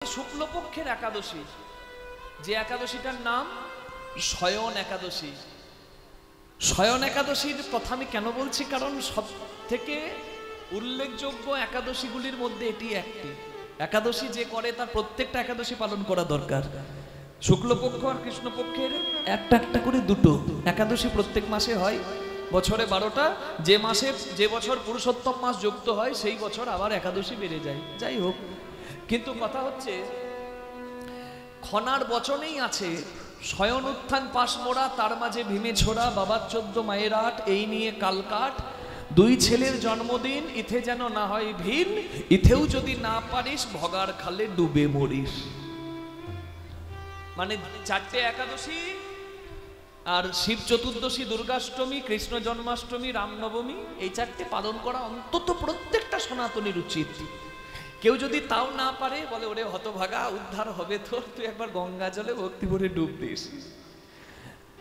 শুক্লপক্ষের একাদশী, যে একাদশীটার নাম শয়ন একাদশী। শয়ন একাদশীর কথা আমি কেন বলছি, কারণ সব থেকে উল্লেখযোগ্য একাদশীগুলির মধ্যে এটি একটি। একাদশী যে করে তার প্রত্যেকটা একাদশী পালন করা দরকার। শুক্লপক্ষ আর কৃষ্ণপক্ষের একটা একটা করে দুটো একাদশী প্রত্যেক মাসে হয়, বছরে 12টা। যে মাসে যে বছর পুরুষোত্তম মাস যুক্ত হয় সেই বছর আবার একাদশী বেড়ে যায়। যাই হোক, কিন্তু কথা হচ্ছে খনার বচনেই আছে শয়ন উত্থান পাশ মোড়া, তার মাঝে ভীমে ছোড়া, বাবার 14 মায়ের 8, এই নিয়ে কালকাট, 2 ছেলের জন্মদিন, ইথে যেন না হয় ভিন, ইথেও যদি না পারিস ভগার খালে ডুবে মরিস। মানে 4টে একাদশী আর শিব চতুর্দশী, দুর্গাষ্টমী, কৃষ্ণ জন্মাষ্টমী, রামনবমী, এই 4টে পালন করা অন্তত প্রত্যেকটা সনাতনীর উচিত। কেউ যদি তাও না পারে, বলে ওরে হতভাগা, উদ্ধার হবে তোর, তুই একবার গঙ্গা জলে ভক্তি ভরে ডুব দিস।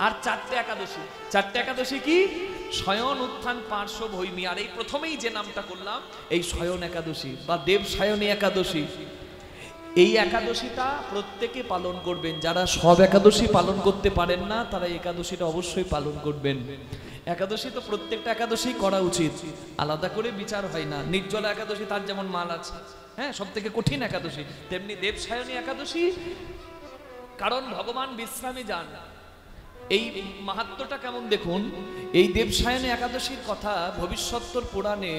আর 4টে একাদশী, 4টে একাদশী কি? শয়ন উত্থান পার্শ্ব ভৈমী। আর এই প্রথমেই যে নামটা করলাম, এই শয়ন একাদশী বা দেব সায়নী একাদশী, এই একাদশীটা প্রত্যেকে পালন করবেন। যারা সব একাদশী পালন করতে পারেন না, তারা একাদশীটা অবশ্যই পালন করবেন। একাদশী তো প্রত্যেকটা একাদশী করা উচিত, আলাদা করে বিচার হয় না। নির্জলা একাদশী তার যেমন মাল আছে, হ্যাঁ, সব থেকে কঠিন একাদশী, তেমনি দেবসায়নী একাদশী, কারণ ভগবান বিশ্রামে যান। এই মাহাত্ম্যটা কেমন দেখুন। এই দেবসায়নী একাদশীর কথা ভবিষ্যত্তর পুরাণে,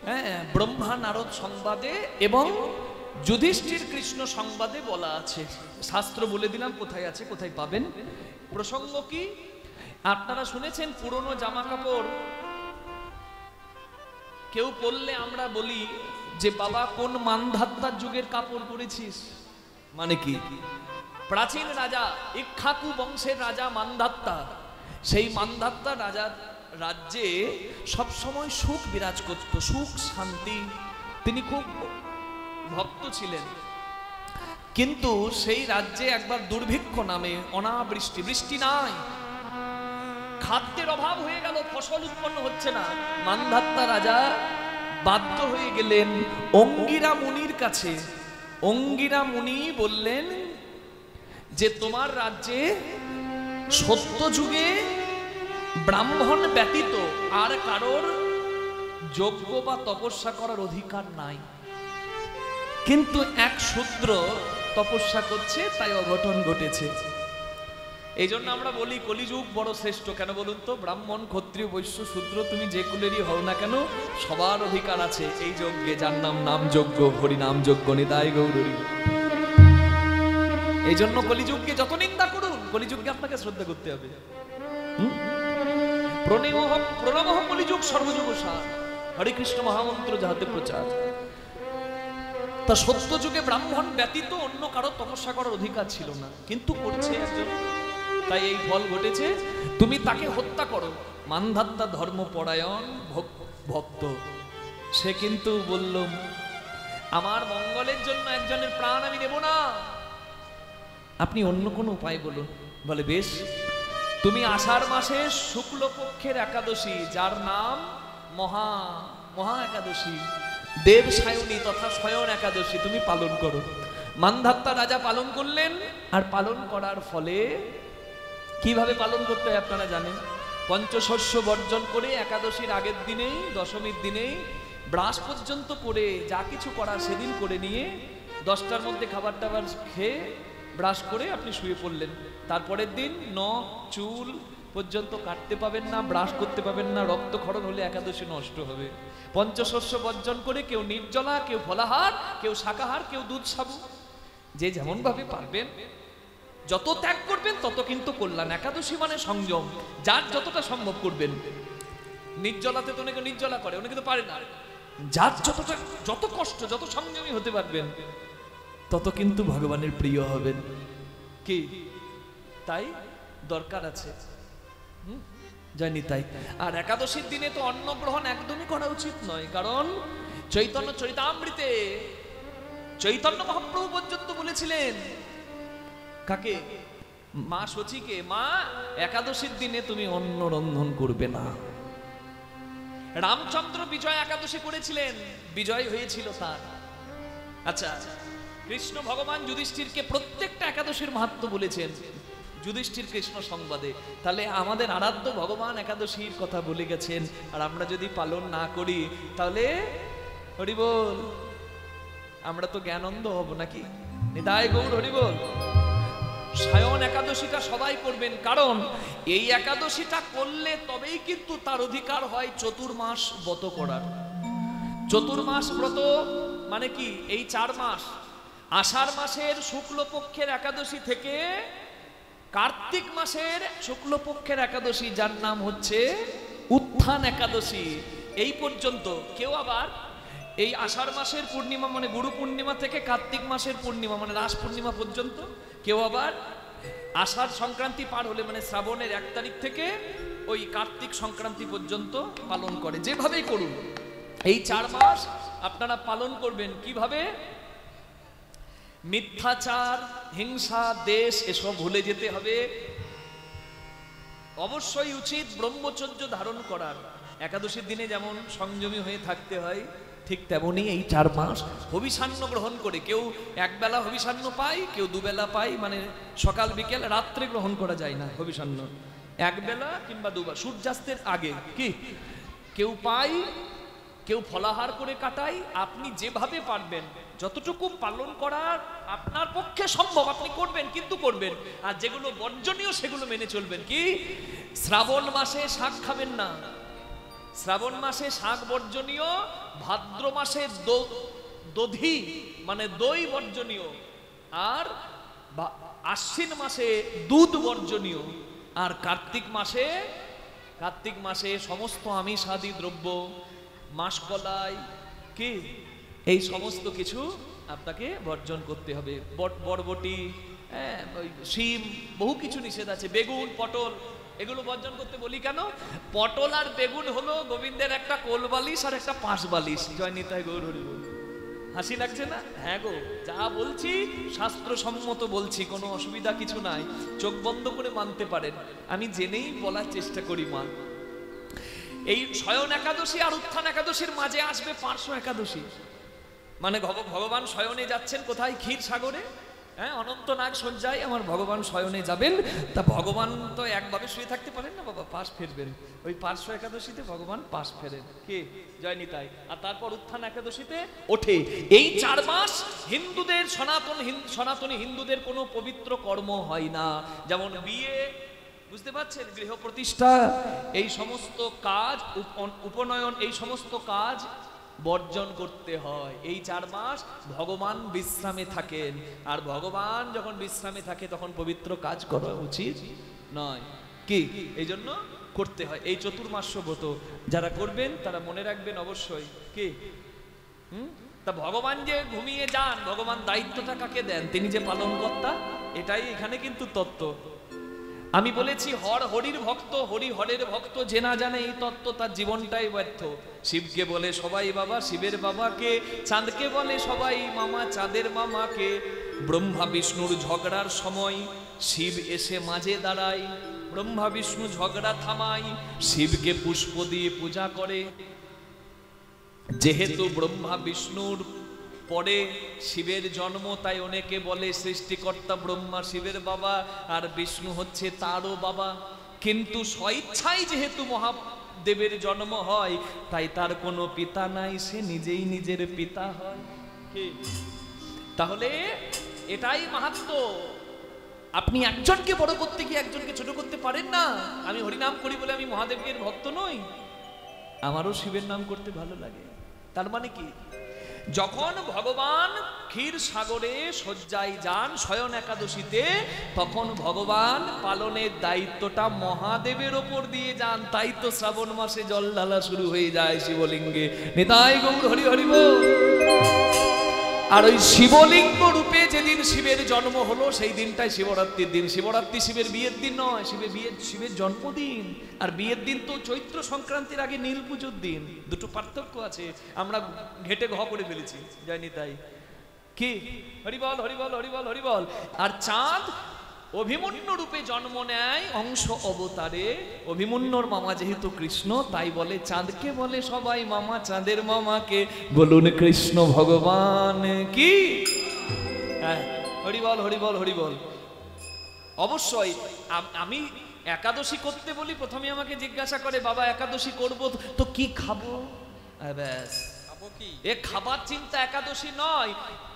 হ্যাঁ, ব্রহ্মা নারদ সংবাদে এবং যুধিষ্ঠির কৃষ্ণ সংবাদে বলা আছে। শাস্ত্র বলে দিলাম কোথায় আছে, কোথায় পাবেন। প্রসঙ্গ কি? আপনারা শুনেছেন পুরনো জামা কাপড় কেউ পরলে আমরা বলি যে বাবা কোন মানধাত্তার যুগের কাপড় পরেছিস। মানে কি? প্রাচীন রাজা ইক্ষ্বাকু বংশের রাজা মানধাত্তা, সেই মানধাত্তা রাজার রাজ্যে সবসময় সুখ বিরাজ করত, সুখ শান্তি। তিনি খুব ভক্ত ছিলেন, কিন্তু সেই রাজ্যে একবার দুর্ভিক্ষ নামে অনাবৃষ্টি, বৃষ্টি নাই, খাদ্যের অভাব হয়ে গেল, ফসল উৎপন্ন হচ্ছে না। মানধাত্তা রাজা বাধ্য হয়ে গেলেন অঙ্গিরা মুনির কাছে। অঙ্গিরা মুনি বললেন যে তোমার রাজ্যে সত্য যুগে ব্রাহ্মণ ব্যতীত আর কারোর যজ্ঞ বা তপস্যা করার অধিকার নাই, কিন্তু এক শূদ্র তপস্যা করছে, তাই অঘটন ঘটেছে। এই জন্য আমরা বলি কলিযুগ বড় শ্রেষ্ঠ। কেন বলুন তো? ব্রাহ্মণ, ক্ষত্রিয়, বৈশ্য, শূদ্র, তুমি যে কুলেরই হও না কেন, সবার অধিকার আছে এই যজ্ঞে, যার নাম নাম যজ্ঞ, হরি নাম যজ্ঞ, নিতাই গৌরী। এই জন্য কলিযুগকে যত নিন্দা করুন, কলিযুগকে আপনাকে শ্রদ্ধা করতে হবে। প্রণমঃ কলিযুগ সর্বযুগ সার, হরে কৃষ্ণ মহামন্ত্র যাহাতে প্রচার। তা সত্য যুগে ব্রাহ্মণ ব্যতীত অন্য কারো তপস্যা করার অধিকার ছিল না, কিন্তু করছে একজন, তাই এই ফল ঘটেছে। তুমি তাকে হত্যা করো। মানধাত্তা ধর্মপরায়ণ ভক্ত, সে কিন্তু বলল আমার মঙ্গলের জন্য একজনের প্রাণ আমি নেব না, আপনি অন্য কোনো উপায় বলুন। বলে বেশ, তুমি আষাঢ় মাসে শুক্লপক্ষের একাদশী, যার নাম মহা একাদশী, দেব সায়নী তথা শয়ন একাদশী, তুমি পালন করো। মানধাত্তা রাজা পালন করলেন, আর পালন করার ফলে কিভাবে পালন করতে হয় আপনারা জানেন। পঞ্চশস্য বর্জন করে একাদশীর আগের দিনেই, দশমীর দিনেই ব্রাশ পর্যন্ত করে যা কিছু করার সেদিন করে নিয়ে 10টার মধ্যে খাবার টাবার খেয়ে ব্রাশ করে আপনি শুয়ে পড়লেন। তারপরের দিন নখ চুল পর্যন্ত কাটতে পাবেন না, ব্রাশ করতে পাবেন না, রক্তক্ষরণ হলে একাদশী নষ্ট হবে। পঞ্চশস্য বর্জন করে কেউ নির্জলা, কেউ ফলাহার, কেউ শাকাহার, কেউ দুধ সাবু, যে যেমন ভাবে পারবেন যত ত্যাগ করবেন তত কিন্তু কল্যাণ। একাদশী মানে সংযম, যার যতটা সম্ভব করবেন। নির্জলাতে তো অনেকে নির্জলা করে, অনেকে তো পারে না। যার যত কষ্ট, যত সংযমী হতে পারবেন তত কিন্তু ভগবানের প্রিয় হবেন। কি তাই দরকার আছে, জানি তাই। আর একাদশীর দিনে তো অন্ন গ্রহণ একদমই করা উচিত নয়, কারণ চৈতন্য চরিতামৃতে চৈতন্য মহাপ্রভু পর্যন্ত বলেছিলেন, কাকে? মা শচীকে, মা একাদশীর দিনে তুমি অন্ন রন্ধন করবে না। রামচন্দ্র বিজয় একাদশী করেছিলেন, বিজয় হয়েছিল তার। আচ্ছা, কৃষ্ণ ভগবান যুধিষ্ঠিরকে প্রত্যেকটা একাদশীর মাহাত্ম্য বলেছেন যুধিষ্ঠির কৃষ্ণ সংবাদে। তাহলে আমাদের আরাধ্য ভগবান একাদশীর কথা বলে গেছেন, আর আমরা যদি পালন না করি তাহলে হরি বল, আমরা তো জ্ঞানন্দ হব নাকি? নিতাই গৌর হরি বল। সায়ন একাদশীটা সবাই করবেন, কারণ এই একাদশীটা করলে তবেই কিন্তু তার অধিকার হয় চতুর্মাস ব্রত করার। চতুর্মাস ব্রত মানে কি? এই 4 মাস, আষাঢ় মাসের শুক্লপক্ষের একাদশী থেকে কার্তিক মাসের শুক্লপক্ষের একাদশী, যার নাম হচ্ছে উত্থান একাদশী, এই পর্যন্ত। কেউ আবার এই আষাঢ় মাসের পূর্ণিমা মানে গুরু পূর্ণিমা থেকে কার্তিক মাসের পূর্ণিমা মানে রাস পূর্ণিমা পর্যন্ত, কেউ আবার আষাঢ় সংক্রান্তি পার হলে মানে শ্রাবণের 1 তারিখ থেকে ওই কার্তিক সংক্রান্তি পর্যন্ত পালন করে। যেভাবেই করুন এই 4 মাস আপনারা পালন করবেন। কিভাবে? মিথ্যাচার, হিংসা, দেশ এসব ভুলে যেতে হবে। অবশ্যই উচিত ব্রহ্মচর্য ধারণ করার। একাদশীর দিনে যেমন সংযমী হয়ে থাকতে হয়, ঠিক তেমনি এই 4 মাস হবিষান্ন গ্রহণ করে, কেউ একবেলা হবিষান্ন পায়, কেউ দুবেলা পায়, মানে সকাল বিকেল রাত্রে গ্রহণ করা যায় না হবিষান্ন, একবেলা কিংবা দুবার সূর্যাস্তের আগে কি কেউ পায়, কেউ ফলাহার করে কাটায়। আপনি যেভাবে পারবেন যতটুকু পালন করার আপনার পক্ষে সম্ভব আপনি করবেন, কিন্তু করবেন। আর যেগুলো বর্জনীয় সেগুলো মেনে চলবেন। কি? শ্রাবণ মাসে শাক খাবেন না, শ্রাবণ মাসে শাক বর্জনীয়, ভাদ্র মাসে দধি মানে দই বর্জনীয়, আর আশ্বিন মাসে দুধ বর্জনীয়, আর কার্তিক মাসে সমস্ত আমিষাদি দ্রব্য, মাসকলাই কি এই সমস্ত কিছু আপনাকে বর্জন করতে হবে। বরবটি, শিম, বহু কিছু নিষেধ আছে, বেগুন, পটল, এগুলো বর্জন করতে বলি কেন? পটল আর বেগুন হলো গোবিন্দের একটা কোল বালিশ আর একটা পাশ বালিশ। জয় নিতাই গৌর হরি বল। হাসি লাগছে না? হ্যাঁ গো, যা বলছি শাস্ত্রসম্মত বলছি, কোনো অসুবিধা কিছু নাই, চোখ বন্ধ করে মানতে পারেন। আমি জেনেই বলার চেষ্টা করি মা। এই শয়ন একাদশী আর উত্থান একাদশীর মাঝে আসবে পার্শ্ব একাদশী, মানে ভগবান শয়নে যাচ্ছেন কোথায়? ক্ষীর সাগরে, হ্যাঁ, অনন্তনাগ শয্যায় আমার ভগবান শয়নে যাবেন। তা ভগবান তো একভাবে শুয়ে থাকতে পারেন না বাবা, পাশ ফেরবেন। ওই পার্শ্ব একাদশীতে ভগবান পাশ ফেরেন। কে? জয় নিতাই। আর তারপর উত্থান একাদশীতে ওঠে। এই 4 মাস হিন্দুদের সনাতনী হিন্দুদের কোনো পবিত্র কর্ম হয় না, যেমন বিয়ে, বুঝতে পারছেন, গৃহ প্রতিষ্ঠা, এই সমস্ত কাজ, উপনয়ন, এই সমস্ত কাজ বর্জন করতে হয়। এই 4 মাস ভগবান বিশ্রামে থাকেন, আর ভগবান যখন বিশ্রামে থাকে তখন পবিত্র কাজ করা উচিত নয়। কি? এই জন্য করতে হয় এই চতুর্মাস্য ব্রত। যারা করবেন তারা মনে রাখবেন অবশ্যই। কি? তা ভগবান যে ঘুমিয়ে যান, ভগবান দায়িত্বটা কাকে দেন? তিনি যে পালনকর্তা, এটাই এখানে কিন্তু তত্ত্ব। আমি বলেছি হরির ভক্ত, হরি হরের ভক্ত যে না জানে এই তত্ত্ব তার জীবনটাই ব্যর্থ। শিবকে বলে সবাই বাবা, শিবের বাবাকে, চাঁদকে বলে সবাই মামা, চাঁদের মামাকে। ব্রহ্মা বিষ্ণুর ঝগড়ার সময় শিব এসে মাঝে দাঁড়ায়, ব্রহ্মা বিষ্ণু ঝগড়া থামায়, শিবকে পুষ্প দিয়ে পূজা করে। যেহেতু ব্রহ্মা বিষ্ণুর পরে শিবের জন্ম, তাই অনেকে বলে সৃষ্টিকর্তা ব্রহ্মা শিবের বাবা আর বিষ্ণু হচ্ছে তারও বাবা। কিন্তু স্বইচ্ছায় যেহেতু মহাদেবের জন্ম হয়, তাই তার কোনো পিতা নাই, সে নিজেই নিজের পিতা হয়। তাহলে এটাই মাহাত্ম্য। আপনি একজনকে বড় করতে গিয়ে একজনকে ছোট করতে পারেন না। আমি হরিনাম করি বলে আমি মহাদেবের ভক্ত নই, আমারও শিবের নাম করতে ভালো লাগে। তার মানে কি? যখন ভগবান ক্ষীর সাগরে শয্যায় যান শয়ন একাদশীতে, তখন ভগবান পালনের দায়িত্বটা মহাদেবের ওপর দিয়ে যান। তাই তো শ্রাবণ মাসে জল ঢালা শুরু হয়ে যায় শিবলিঙ্গে। নিতাই গৌর হরি হরি বল। আর ওই শিবলিঙ্গ রূপে যেদিন শিবের জন্ম হলো সেই দিনটাই শিবরাত্রির দিন। শিবরাত্রি শিবের বিয়ের দিন নয়, শিবের জন্মদিন। আর বিয়ের দিন তো চৈত্র সংক্রান্তির আগে নীল পুজোর দিন। দুটো পার্থক্য আছে, আমরা ঘেটে ঘ করে ফেলেছি। যায়নি তাই কি? হরিবল হরিবল হরিবল হরিবল। আর চাঁদ অভিমন্যু রূপে জন্ম নেয় অংশ অবতারে। অভিমন্যুর মামা যেহেতু কৃষ্ণ, তাই বলে চাঁদকে বলে সবাই মামা, চাঁদের মামাকে বলুন কৃষ্ণ ভগবান কি। হ্যাঁ, হরি বল হরি বল হরি বল। অবশ্যই আমি একাদশী করতে বলি, প্রথমে আমাকে জিজ্ঞাসা করে বাবা একাদশী করব তো কি খাবো, ব্যাস এ খাবার চিন্তা একাদশী নয়।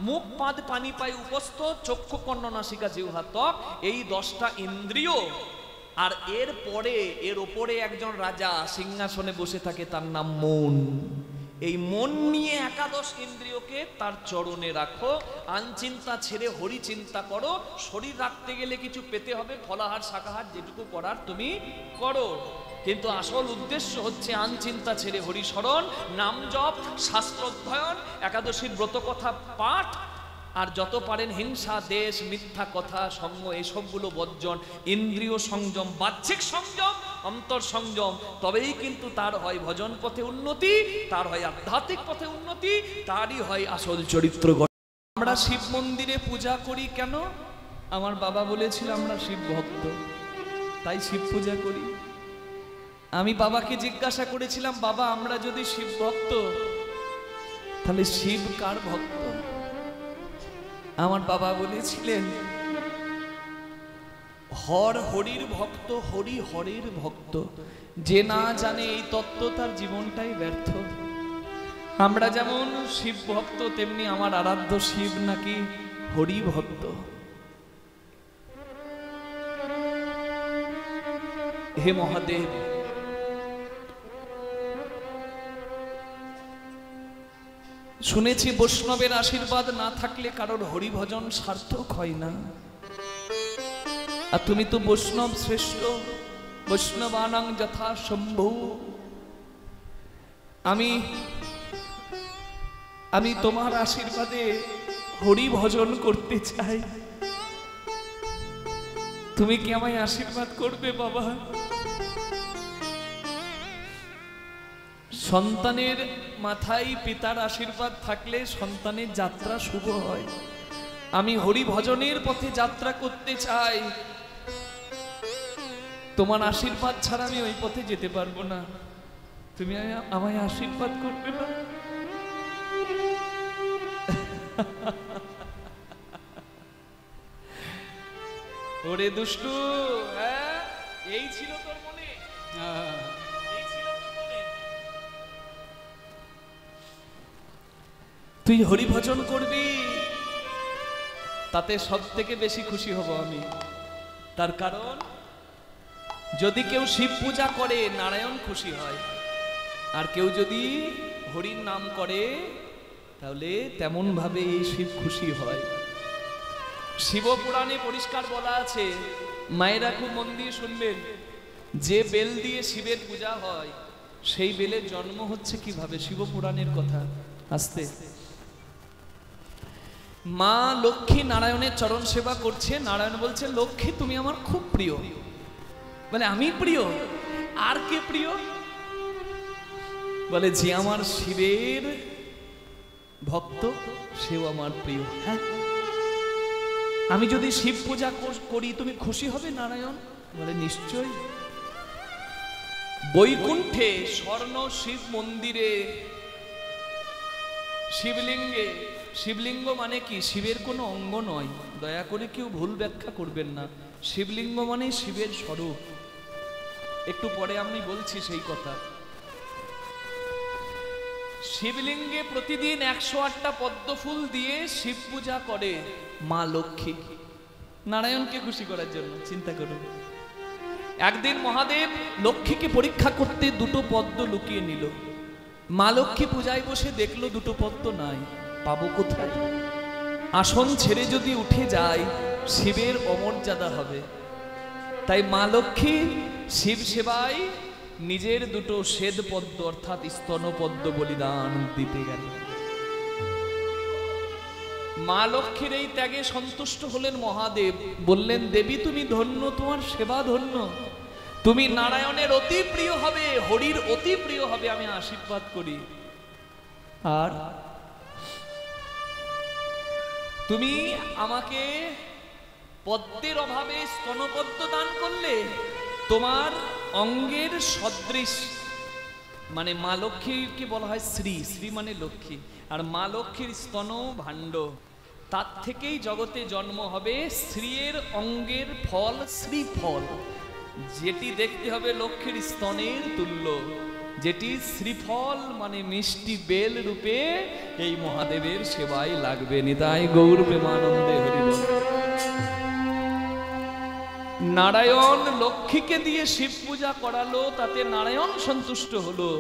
মুখ পাদ পানি পাই উপস্থ, চক্ষু কর্ণ নাসিকা জিহ্বা ত্বক, এই 10টা ইন্দ্রিয়। আর এর ওপরে একজন রাজা সিংহাসনে বসে থাকে, তার নাম মন। এই মন নিয়ে একাদশ ইন্দ্রিয়কে তার চরণে রাখো, আনচিন্তা ছেড়ে হরি চিন্তা করো। শরীর রাখতে গেলে কিছু পেতে হবে, ফলাহার শাকাহার যেটুকু করার তুমি করো, কিন্তু আসল উদ্দেশ্য হচ্ছে আনচিন্তা ছেড়ে হরি স্মরণ, নাম জপ, শাস্ত্র অধ্যয়ন, একাদশীর ব্রত কথা পাঠ, আর যত পারেন হিংসা, দেশ, মিথ্যা কথা, সঙ্গ, এসবগুলো বর্জন, ইন্দ্রিয় সংযম, বাহ্যিক সংযম, অন্তর সংযম। তবেই কিন্তু তার হয় ভজন পথে উন্নতি, তার হয় আধ্যাত্মিক পথে উন্নতি, তারই হয় আসল চরিত্র গঠন। আমরা শিব মন্দিরে পূজা করি কেন? আমার বাবা বলেছিল আমরা শিব ভক্ত, তাই শিব পূজা করি। আমি বাবাকে জিজ্ঞাসা করেছিলাম, বাবা আমরা যদি শিব ভক্ত, তাহলে শিব কার ভক্ত? আমার বাবা বলেছিলেন হর হরির ভক্ত, হরি হরের ভক্ত। যে না জানে এই তত্ত্ব তার জীবনটাই ব্যর্থ। আমরা যেমন শিব ভক্ত, তেমনি আমার আরাধ্য শিব নাকি হরি ভক্ত। হে মহাদেব, শুনেছি বৈষ্ণবের আশীর্বাদ না থাকলে কারোর হরিভজন সার্থক হয় না। আর তুমি তো বৈষ্ণব শ্রেষ্ঠ, বৈষ্ণবানাং যথা শম্ভু। আমি তোমার আশীর্বাদে হরি ভজন করতে চাই, তুমি কি আমায় আশীর্বাদ করবে বাবা? সন্তানের মাথায় পিতার আশীর্বাদ থাকলে সন্তানের যাত্রা শুভ হয়। আমি হরি ভজনের পথে যাত্রা করতে চাই, তোমার আশীর্বাদ ছাড়া আমি ওই পথে যেতে পারবো না, তুমি আমায় আশীর্বাদ করবে না? ওরে দুষ্টু, এই ছিল তোর মনে? তুই হরি ভজন করবি, তাতে সব থেকে বেশি খুশি হব আমি। তার কারণ যদি কেউ শিব পূজা করে নারায়ণ খুশি হয়, আর কেউ যদি হরির নাম করে তাহলে তেমন ভাবে এই শিব খুশি হয়। শিব পুরাণে পরিষ্কার বলা আছে, মায়েরা খুব মন দিয়ে শুনবেন, যে বেল দিয়ে শিবের পূজা হয় সেই বেলের জন্ম হচ্ছে কিভাবে, শিব পুরাণের কথা। আস্তে, মা লক্ষ্মী নারায়ণের চরণ সেবা করছে, নারায়ণ বলছে লক্ষ্মী তুমি আমার খুব প্রিয়। বলে আমি প্রিয়? আর কে প্রিয়? বলে যে আমার শিবের ভক্ত সেও আমার প্রিয়। হ্যাঁ, আমি যদি শিব পূজা করি তুমি খুশি হবে নারায়ণ? বলে নিশ্চয়। বৈকুণ্ঠে স্বর্ণ শিব মন্দিরে শিবলিঙ্গে, শিবলিঙ্গ মানে কি? শিবের কোনো অঙ্গ নয়, দয়া করে কেউ ভুল ব্যাখ্যা করবেন না। শিবলিঙ্গ মানে শিবের স্বরূপ। একটু পরে আমি বলছি সেই কথা। শিবলিঙ্গে প্রতিদিন 108টা পদ্ম ফুল দিয়ে শিব পূজা করে মা লক্ষ্মী, নারায়ণকে খুশি করার জন্য। চিন্তা করুন, একদিন মহাদেব লক্ষ্মীকে পরীক্ষা করতে 2টো পদ্ম লুকিয়ে নিল। মা লক্ষ্মী পূজায় বসে দেখলো 2টো পদ্ম নাই, পাবো কোথায়? আসন ছেড়ে যদি উঠে যায় শিবের অমর্যাদা হবে, তাই মা লক্ষ্মী শিব সেবায় নিজের 2টো শ্বেত পদ্ম অর্থাৎ স্তন পদ্ম বলিদান দিতে গেল। মা লক্ষ্মীর এই ত্যাগে সন্তুষ্ট হলেন মহাদেব, বললেন দেবী তুমি ধন্য, তোমার সেবা ধন্য, তুমি নারায়ণের অতি প্রিয় হবে, হরির অতি প্রিয় হবে, আমি আশীর্বাদ করি। আর তুমি আমাকে পদ্মের অভাবে স্তনপদ্ম দান করলে, তোমার অঙ্গের সদৃশ, মানে মা লক্ষ্মীকে বলা হয় শ্রী, শ্রী মানে লক্ষ্মী, আর মা লক্ষ্মীর স্তন ভাণ্ড, তার থেকেই জগতে জন্ম হবে স্ত্রীর অঙ্গের ফল শ্রীফল, যেটি দেখতে হবে লক্ষ্মীর স্তনের তুল্য, যেটি শ্রীফল মানে মিষ্টি বেল রূপে এই মহাদেবের সেবায় লাগবে। নিতাই গৌর প্রেমানন্দে হরিবল। নারায়ণ লক্ষ্মীকে দিয়ে শিব পূজা করালো, তাতে নারায়ণ সন্তুষ্ট হলো।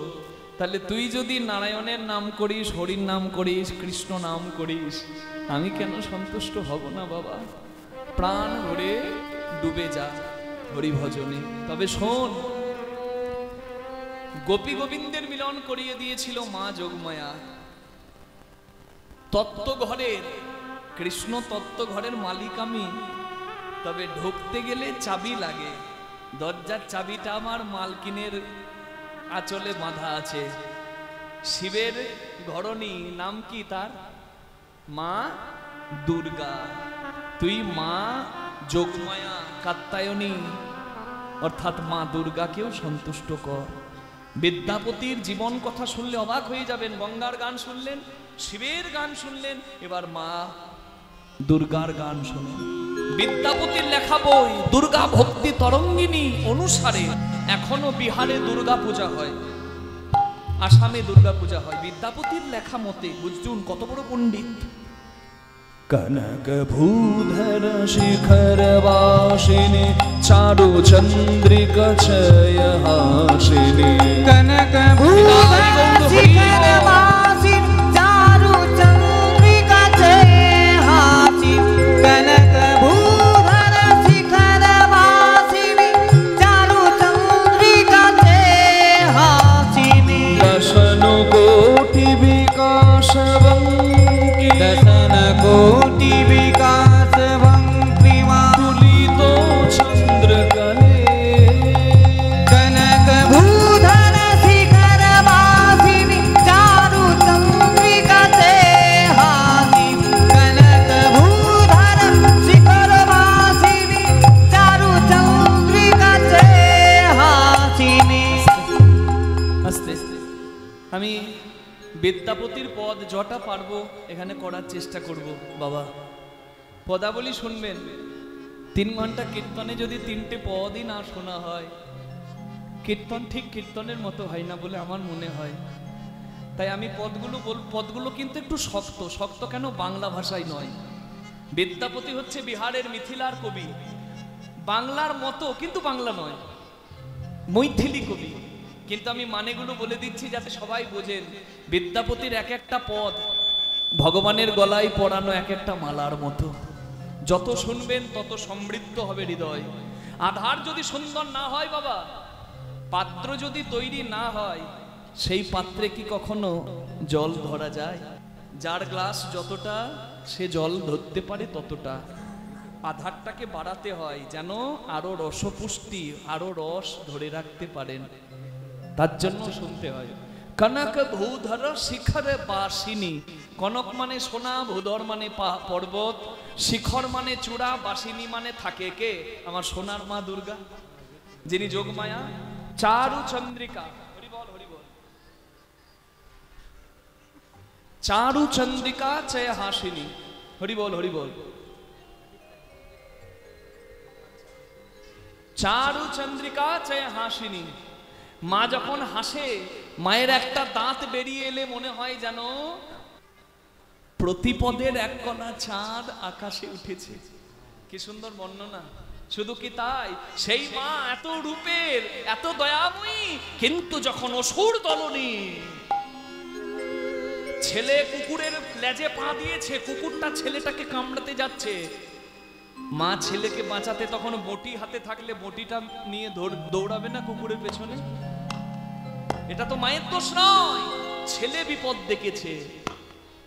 তাহলে তুই যদি নারায়ণের নাম করিস, হরির নাম করিস, কৃষ্ণ নাম করিস, আমি কেন সন্তুষ্ট হব না বাবা? প্রাণ ভরে ডুবে যা হরি ভজনে। তবে শোন, গোপী গোবিন্দের মিলন করিয়ে দিয়েছিল মা যোগমায়া। তত্ত্বঘরের কৃষ্ণ তত্ত্বঘরের মালিক আমি, তবে ঢুকতে গেলে চাবি লাগে। দরজার চাবিটা আমার মালকিনের আঁচলে বাঁধা আছে। শিবের ঘরণী নাম কি তার? মা দুর্গা। তুই মা যোগমায়া কাত্যায়নী অর্থাৎ মা দুর্গাকেও সন্তুষ্ট কর। বিদ্যাপতির জীবন কথা শুনলে অবাক হয়ে যাবেন। গঙ্গার গান শুনলেন, শিবের গান শুনলেন, এবার মা দুর্গার গান শুনুন। বিদ্যাপতির লেখা বই দুর্গা ভক্তি তরঙ্গিনী অনুসারে এখনো বিহারে দুর্গা পূজা হয়, আসামে দুর্গা পূজা হয়। বিদ্যাপতির লেখা মতে, বুঝুন কত বড় পণ্ডিত। কনক ভূধর শিখর বাসিনী চারু চন্দ্রিকা ছয় হাসিনী। কনক ভূধর শিখর বাসিনী চারু চন্দ্রিকা ছয় হাসিনী। কনক ভূধর শিখর বাসিনী চারু চন্দ্রিকা ছয় হাসিনী। দশন কোটি বিকাশ বঙ্কি, দশন কোটি বিকাশ ভঙ্ক্রিমা তুলিত চন্দ্রকলে। কনক ভূধর শিখর বাসিনী চারু চন্দ্রিকা ছয় হাসিনী। কনক ভূধর শিখর বাসিনী চারু চন্দ্রিকা ছয় হাসিনী। আস্তে আমি বিদ্যাপতির পদ যটা পারবো এখানে করার চেষ্টা করব বাবা। পদাবলী শুনবেন। 3 ঘন্টা কীর্তনে যদি 3টে পদই না শোনা হয়, কীর্তন ঠিক কীর্তনের মতো হয় না বলে আমার মনে হয়। তাই আমি পদগুলো কিন্তু একটু শক্ত। শক্ত কেন? বাংলা ভাষায় নয়। বিদ্যাপতি হচ্ছে বিহারের মিথিলার কবি, বাংলার মতো কিন্তু বাংলা নয়, মৈথিলি কবি। কিন্তু আমি মানেগুলো বলে দিচ্ছি যাতে সবাই বোঝেন। বিদ্যাপতির এক একটা পদ ভগবানের গলায় পরানো এক একটা মালার মতো। যত শুনবেন তত সমৃদ্ধ হবে হৃদয়। আধার যদি সুন্দর না হয় বাবা, পাত্র যদি তৈরি না হয়, সেই পাত্রে কি কখনো জল ধরা যায়? যার গ্লাস যতটা, সে জল ধরতে পারে ততটা। আধারটাকে বাড়াতে হয় যেন আরো রসপুষ্টি, আরো রস ধরে রাখতে পারেন। তার জন্য শুনতে হয়। কনক ভূধর শিখর বাসিনী। কনক মানে সোনা, ভূধর মানে পর্বত, শিখর মানে চূড়া, বাসিনী মানে থাকে কে? আমার সোনার মা দুর্গা, যিনি যোগমায়া। চারু চন্দ্রিকা, হরিবল হরিবল। চারু চন্দ্রিকা ছয় হাসিনী, হরিবল হরিবল। চারু চন্দ্রিকা ছয় হাসিনী। মা যখন হাসে, মায়ের একটা দাঁত বেরিয়ে এলে মনে হয় যেন প্রতিপদের এক কণা চাঁদ আকাশে উঠেছে। কি সুন্দর বর্ণনা! শুধু কি তাই, সেই মা এত রূপের, এত দয়াময়ী, কিন্তু যখন অসুর দলনী ছেলে কুকুরের লেজে পা দিয়েছে, কুকুরটা ছেলেটাকে কামড়াতে যাচ্ছে, মা ছেলেকে বাঁচাতে তখন বটি হাতে থাকলে বটিটা নিয়ে দৌড়াবে না কুকুরের পেছনে? এটা তো মায়ের দোষ নয়, ছেলে বিপদ দেখেছে।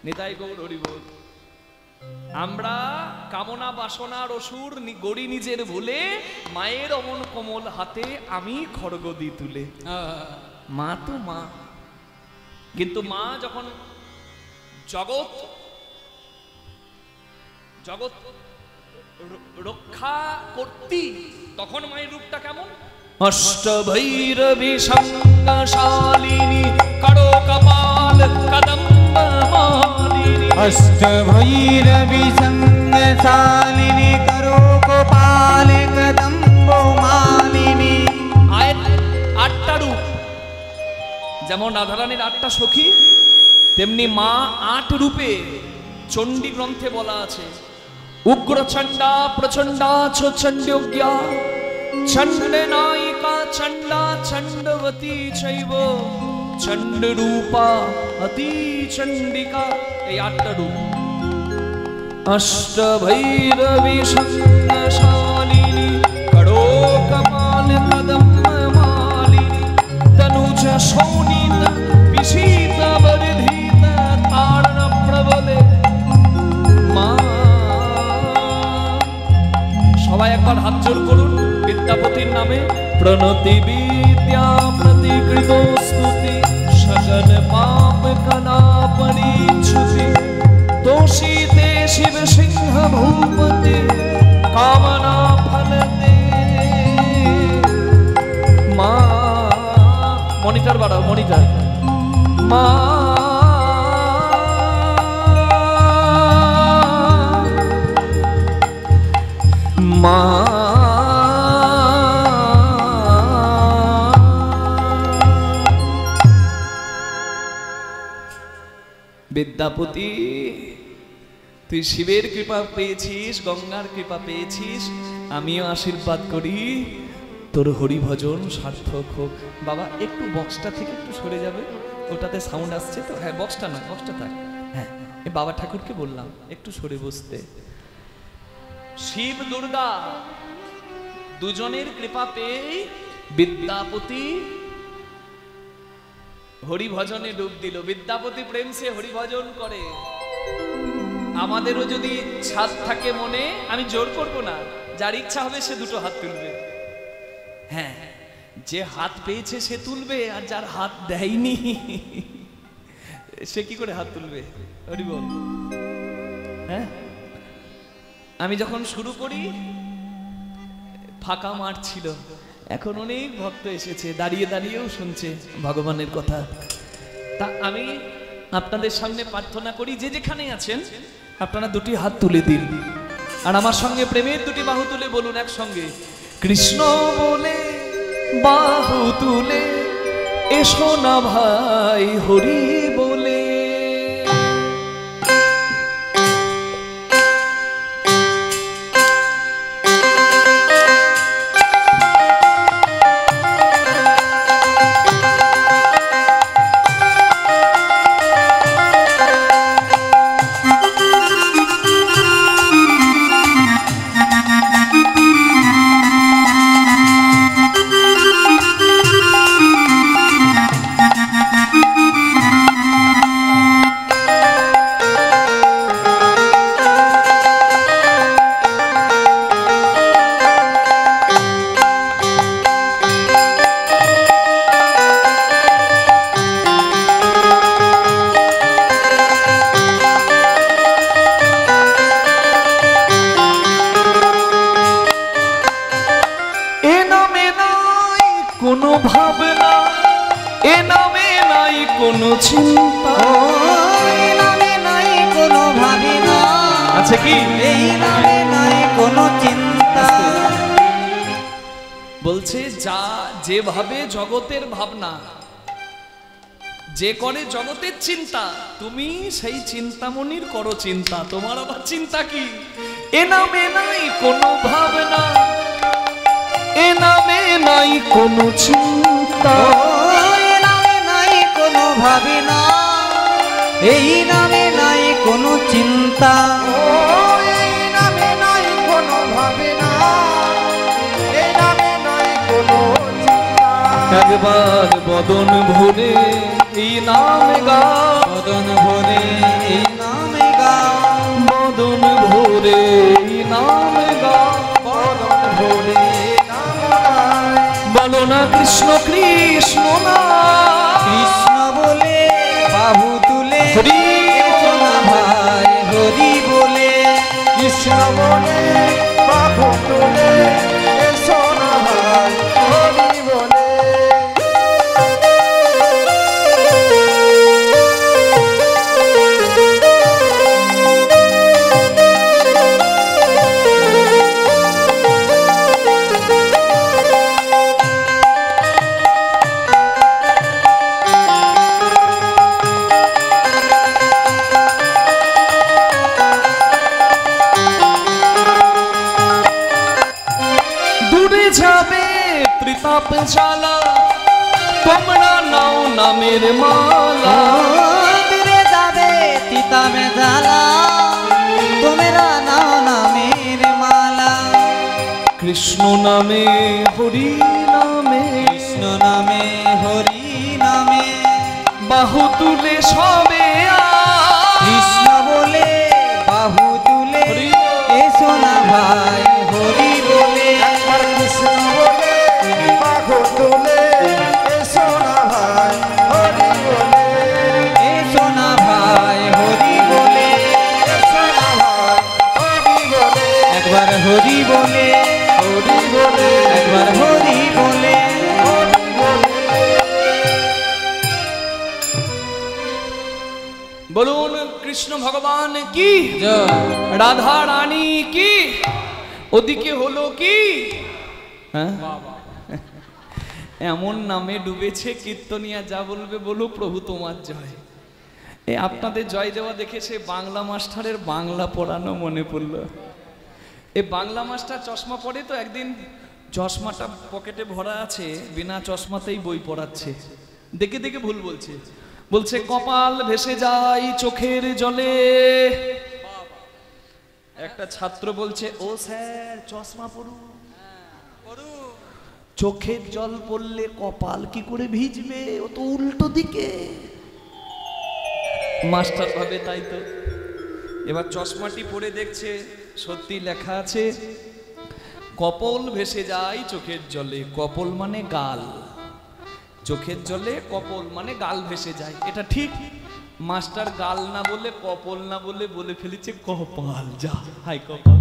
নিতাই গৌর হরিবল। আমরা কামনা বাসনার অসুর গড়ি নিজের ভুলে, মায়ের অমন কোমল হাতে আমি খড়গ দি তুলে। মা তো মা, কিন্তু মা যখন জগৎ জগৎ রক্ষা করতি, তখন মায়ের রূপটা কেমন? অষ্টভৈরবী সঙ্গশালিনী, করো কপাল কদম্ব মালিনী। अष्टभैरवी संगशालिनी करो गोपाल कदम्बो मालिनी। আটটা রূপ, যেমন রাধারানীর আটটা সখী, তেমনি মা আট রূপে চণ্ডী গ্রন্থে বলা আছে। উগ্র চণ্ডা প্রচণ্ডা চণ্ডযোগ্যা চণ্ডে নায়িকা চণ্ডা চণ্ডবতী চৈব চণ্ড রূপা অতি চণ্ডিকা, এই আটটা রূপ। অষ্টভৈরবী সংগশালিনী করো কপাল কদম্ব মালিনী তনুজ শোণিত বিশীত বর্ধিত তারণ প্রবলে মা। সবাই একবার হাত জোড় করুন বিদ্যাপতির নামে। প্রণতি বিদ্যা প্রতিকৃত স্তুতি সকল পাপ কনা পরিচ্ছুতি দোষীতে শিব সিংহ ভূপতি কামনা ফল দে মা। মনিটর বাড়াও, মনিটর। মা মা বিদ্যাপতি, তুই শিবের কৃপা পেয়েছিস, গঙ্গার কৃপা পেয়েছিস, আমিও আশীর্বাদ করি তোর হরি ভজন সার্থক হোক। বাবা একটু বক্সটা থেকে একটু সরে যাবে, ওটাতে সাউন্ড আসছে তো। হ্যাঁ বক্সটা নয়, বক্সটা থাক। হ্যাঁ এই বাবা ঠাকুরকে বললাম একটু সরে বসতে। শিব দুর্গা দুজনের কৃপা পেয়ে বিদ্যাপতি হরি ভজনে ডুব দিল। বিদ্যাপতি প্রেম সে হরি ভজন করে। আমাদেরও যদি ছাদ থাকে মনে, আমি জোর করব না, যার ইচ্ছা হবে সে দুটো হাত তুলবে। হ্যাঁ যে হাত পেয়েছে সে তুলবে, আর যার হাত দেয়নি সে কি করে হাত তুলবে? হরি বল। হ্যাঁ আমি যখন শুরু করি ফাঁকা মাঠ ছিল, এখন অনেক ভক্ত এসেছে, দাঁড়িয়ে দাঁড়িয়েও শুনছে ভগবানের কথা। তা আমি আপনাদের সামনে প্রার্থনা করি, যে যেখানে আছেন আপনারা দুটি হাত তুলে দিন, আর আমার সঙ্গে প্রেমের দুটি বাহু তুলে বলুন একসঙ্গে, কৃষ্ণ বলে বাহু তুলে এসো না ভাই হরি বলে। কোনো ভাবনা, এ নামে নাই কোনো চিন্তা, এই নামে নাই কোনো ভাবনা, আছে কি এই নামে নাই কোনো চিন্তা। বলছে যা যেভাবে জগতের ভাবনা, যে করে জগতের চিন্তা, তুমি সেই চিন্তামণির করো চিন্তা। তোমার আবার চিন্তা কি? এ নামে নাই কোনো ভাবনা, এ নামে নাই কোনো চিন্তা, এই নামে নাই কোনো ভাবনা, এই নামে নাই কোনো চিন্তা, এই নামে নাই কোনো ভাবনা, এই নামে নাই কোনো চিন্তা। একবার বদন ভরে এই নামে গা, বদন ভরে এই নামে গা, বদন ভরে এই নামে গা, বদন ভরে বলো না কৃষ্ণ কৃষ্ণ না, কৃষ্ণ বলে বাহু তুলে হরি এসো না ভাই হরি বলে, কৃষ্ণ বলে বাহু তুলে এসো না ভাই হরি বলে। পাপ জ্বালা তোমরা নাও নামের মালা দূরে যাবে তিতা মেজালা তোমরা নাও নামের মালা কৃষ্ণ নামে হরি নামে কৃষ্ণ নামে হরি নামে বাহু তুলে সবে কৃষ্ণ বলে বাহু তুলে হরি এসো না ভাই হরি বলে একবার কৃষ্ণ বলে বাহু তুলে এসো না ভাই হরি বলে এসো না ভাই হরি বলে এসো না ভাই হরি বলে একবার হরি বলে হরি বলে একবার হরি বলে হরি বলে বলুন কৃষ্ণ ভগবান কি জয়। রাধা রানী কি ওদিকে হলো কি হ্যাঁ? এমন নামে ডুবেছে কীর্তনিয়া যা বলবে বলো প্রভু তোমার জয়। এই আপনাদের জয় দেওয়া দেখে সে বাংলা মাস্টারের বাংলা পড়ানো মনে পড়লো। এই বাংলা মাস্টার চশমা পড়ে তো একদিন চশমাটা পকেটে ভরা আছে বিনা চশমাতেই বই পড়াচ্ছে দেখে দেখে ভুল বলছে বলছে কপাল ভেসে যায় চোখের জলে একটা ছাত্র বলছে ও স্যার চশমা পড়ুন চোখের জল পড়লে কপাল কি করে ভিজবে ও তো উল্টো দিকে মাস্টার ভাবে তাই তো এবার চশমাটি পরে দেখছে সত্যি লেখা আছে কপল ভেসে যায় চোখের জলে কপল মানে গাল চোখের জলে কপল মানে গাল ভেসে যায় এটা ঠিক মাস্টার গাল না বলে কপল না বলে ফেলেছে কপাল যা হাই কপাল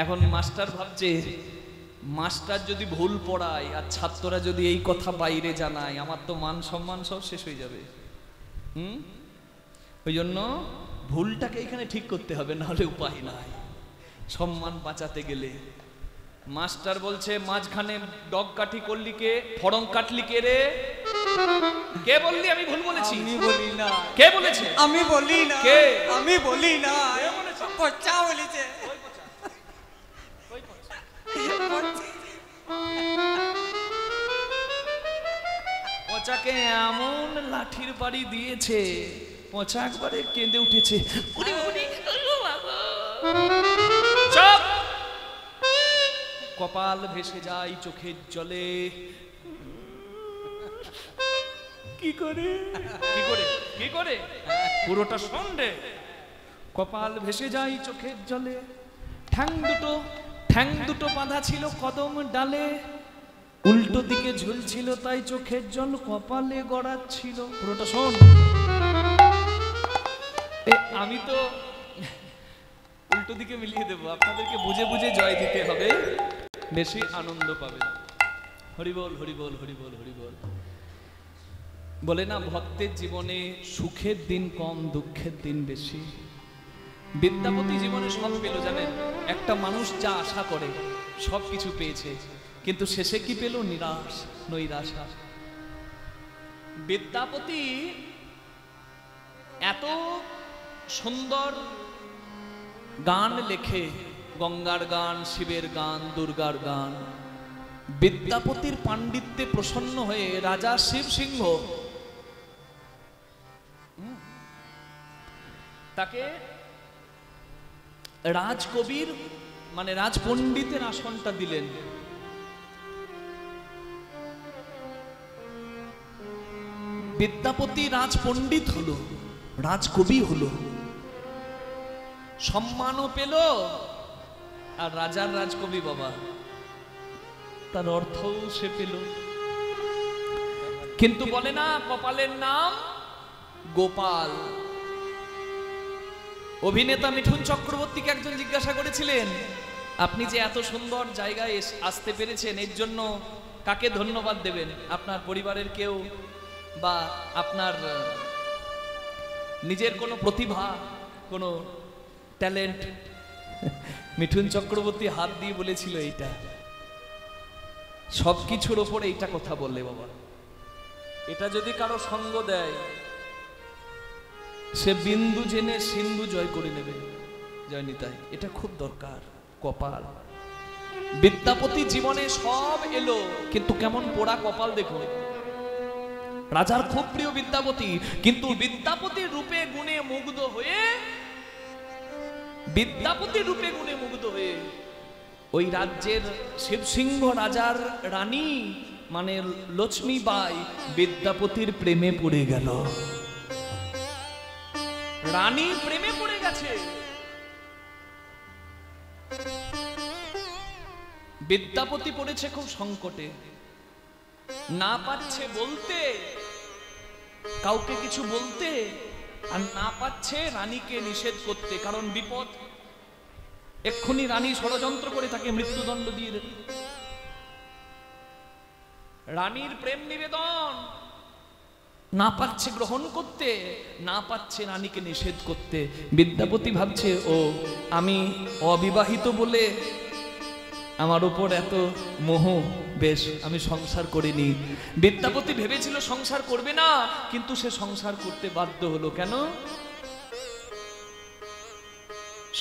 এখন মাস্টার ভাবছে মাস্টার যদি ভুল পড়ায় আর ছাত্ররা যদি এই কথা বাইরে জানায় আমার তো মান সম্মান সব শেষ হয়ে যাবে ওই জন্য ভুলটাকে এখানে ঠিক করতে হবে নাহলে উপায় নাই সম্মান বাঁচাতে গেলে মাস্টার বলছে মাঝখানে ডগ কাঠি করলি কে ফড়ং কাটলি কে রে কে বললি আমি ভুল বলেছি আমি বলি না কে বলেছে আমি বলি না কে? আমি বলি না কে বলেছে? পচা বলেছে পচাকে এমন লাঠির বাড়ি দিয়েছে পচা একবারে কেঁদে উঠেছে উড়ি উড়ি, ও বাবা। চুপ! কপাল ভেসে যায় চোখের জলে কি করে কি করে কি করে পুরোটা সন্দেহ কপাল ভেসে যায় চোখের জলে ঠ্যাং দুটো বাঁধা ছিল কদম ডালে উল্টো দিকে ঝুলছিল তাই চোখের জল কপালে গড়াচ্ছিল পুরোটা শোন আমি তো উল্টো দিকে মিলিয়ে দেবো আপনাদেরকে বুঝে বুঝে জয় দিতে হবে বেশি আনন্দ পাবে হরিবল হরিবল হরিবল হরিবল বলে না ভক্তের জীবনে সুখের দিন কম দুঃখের দিন বেশি বিদ্যাপতি জীবনে সব পেল জানেন একটা মানুষ যা আশা করে সব কিছু পেয়েছে কিন্তু শেষে কি পেল নিরাশ নৈরাশা বিদ্যাপতি এত সুন্দর গান লেখে গঙ্গার গান শিবের গান দুর্গার গান বিদ্যাপতির পাণ্ডিত্যে প্রসন্ন হয়ে রাজা শিব সিংহ তাকে রাজকবির মানে রাজপণ্ডিতের আসনটা দিলেন বিদ্যাপতি রাজপণ্ডিত হলো রাজকবি হলো সম্মানও পেল আর রাজার রাজকবি বাবা তার অর্থও সে পেল কিন্তু বলে না কপালের নাম গোপাল অভিনেতা মিঠুন চক্রবর্তীকে একজন জিজ্ঞাসা করেছিলেন আপনি যে এত সুন্দর জায়গায় আসতে পেরেছেন এর জন্য কাকে ধন্যবাদ দেবেন আপনার পরিবারের কেউ বা আপনার নিজের কোনো প্রতিভা কোনো ট্যালেন্ট মিঠুন চক্রবর্তী হাত দিয়ে বলেছিল এইটা সবকিছুর ওপরে এইটা কথা বললে বাবা এটা যদি কারো সঙ্গ দেয় সে বিন্দু জেনে সিন্ধু জয় করে নেবে জয় নিতাই এটা খুব দরকার কপাল বিদ্যাপতি জীবনে সব এলো, কিন্তু কেমন পোড়া কপাল দেখো। রাজার খুব প্রিয় বিদ্যাপতি, কিন্তু বিদ্যাপতির রূপে গুণে মুগ্ধ হয়ে, বিদ্যাপতির রূপে গুণে মুগ্ধ হয়ে ওই রাজ্যের শিবসিংহ রাজার রানী মানে লক্ষ্মীবাই বিদ্যাপতির প্রেমে পড়ে গেল। রানী প্রেমে পড়ে গেছে। বিদ্যাপতি পড়েছে খুব সংকটে, না পাচ্ছে বলতে, কাউকে কিছু বলতে, আর না পাচ্ছে রানীকে নিষেধ করতে, কারণ বিপদ। এক্ষুনি রানী ষড়যন্ত্র করে তাকে মৃত্যুদণ্ড দিয়ে দেবে। রানীর প্রেম নিবেদন না পাচ্ছে গ্রহণ করতে, না পাচ্ছে রানীকে নিষেধ করতে। বিদ্যাপতি ভাবছে, ও আমি অবিবাহিত বলে আমার উপর এত মোহ, বেশ আমি সংসার করিনি। বিদ্যাপতি ভেবেছিল সংসার করবে না, কিন্তু সে সংসার করতে বাধ্য হলো। কেন?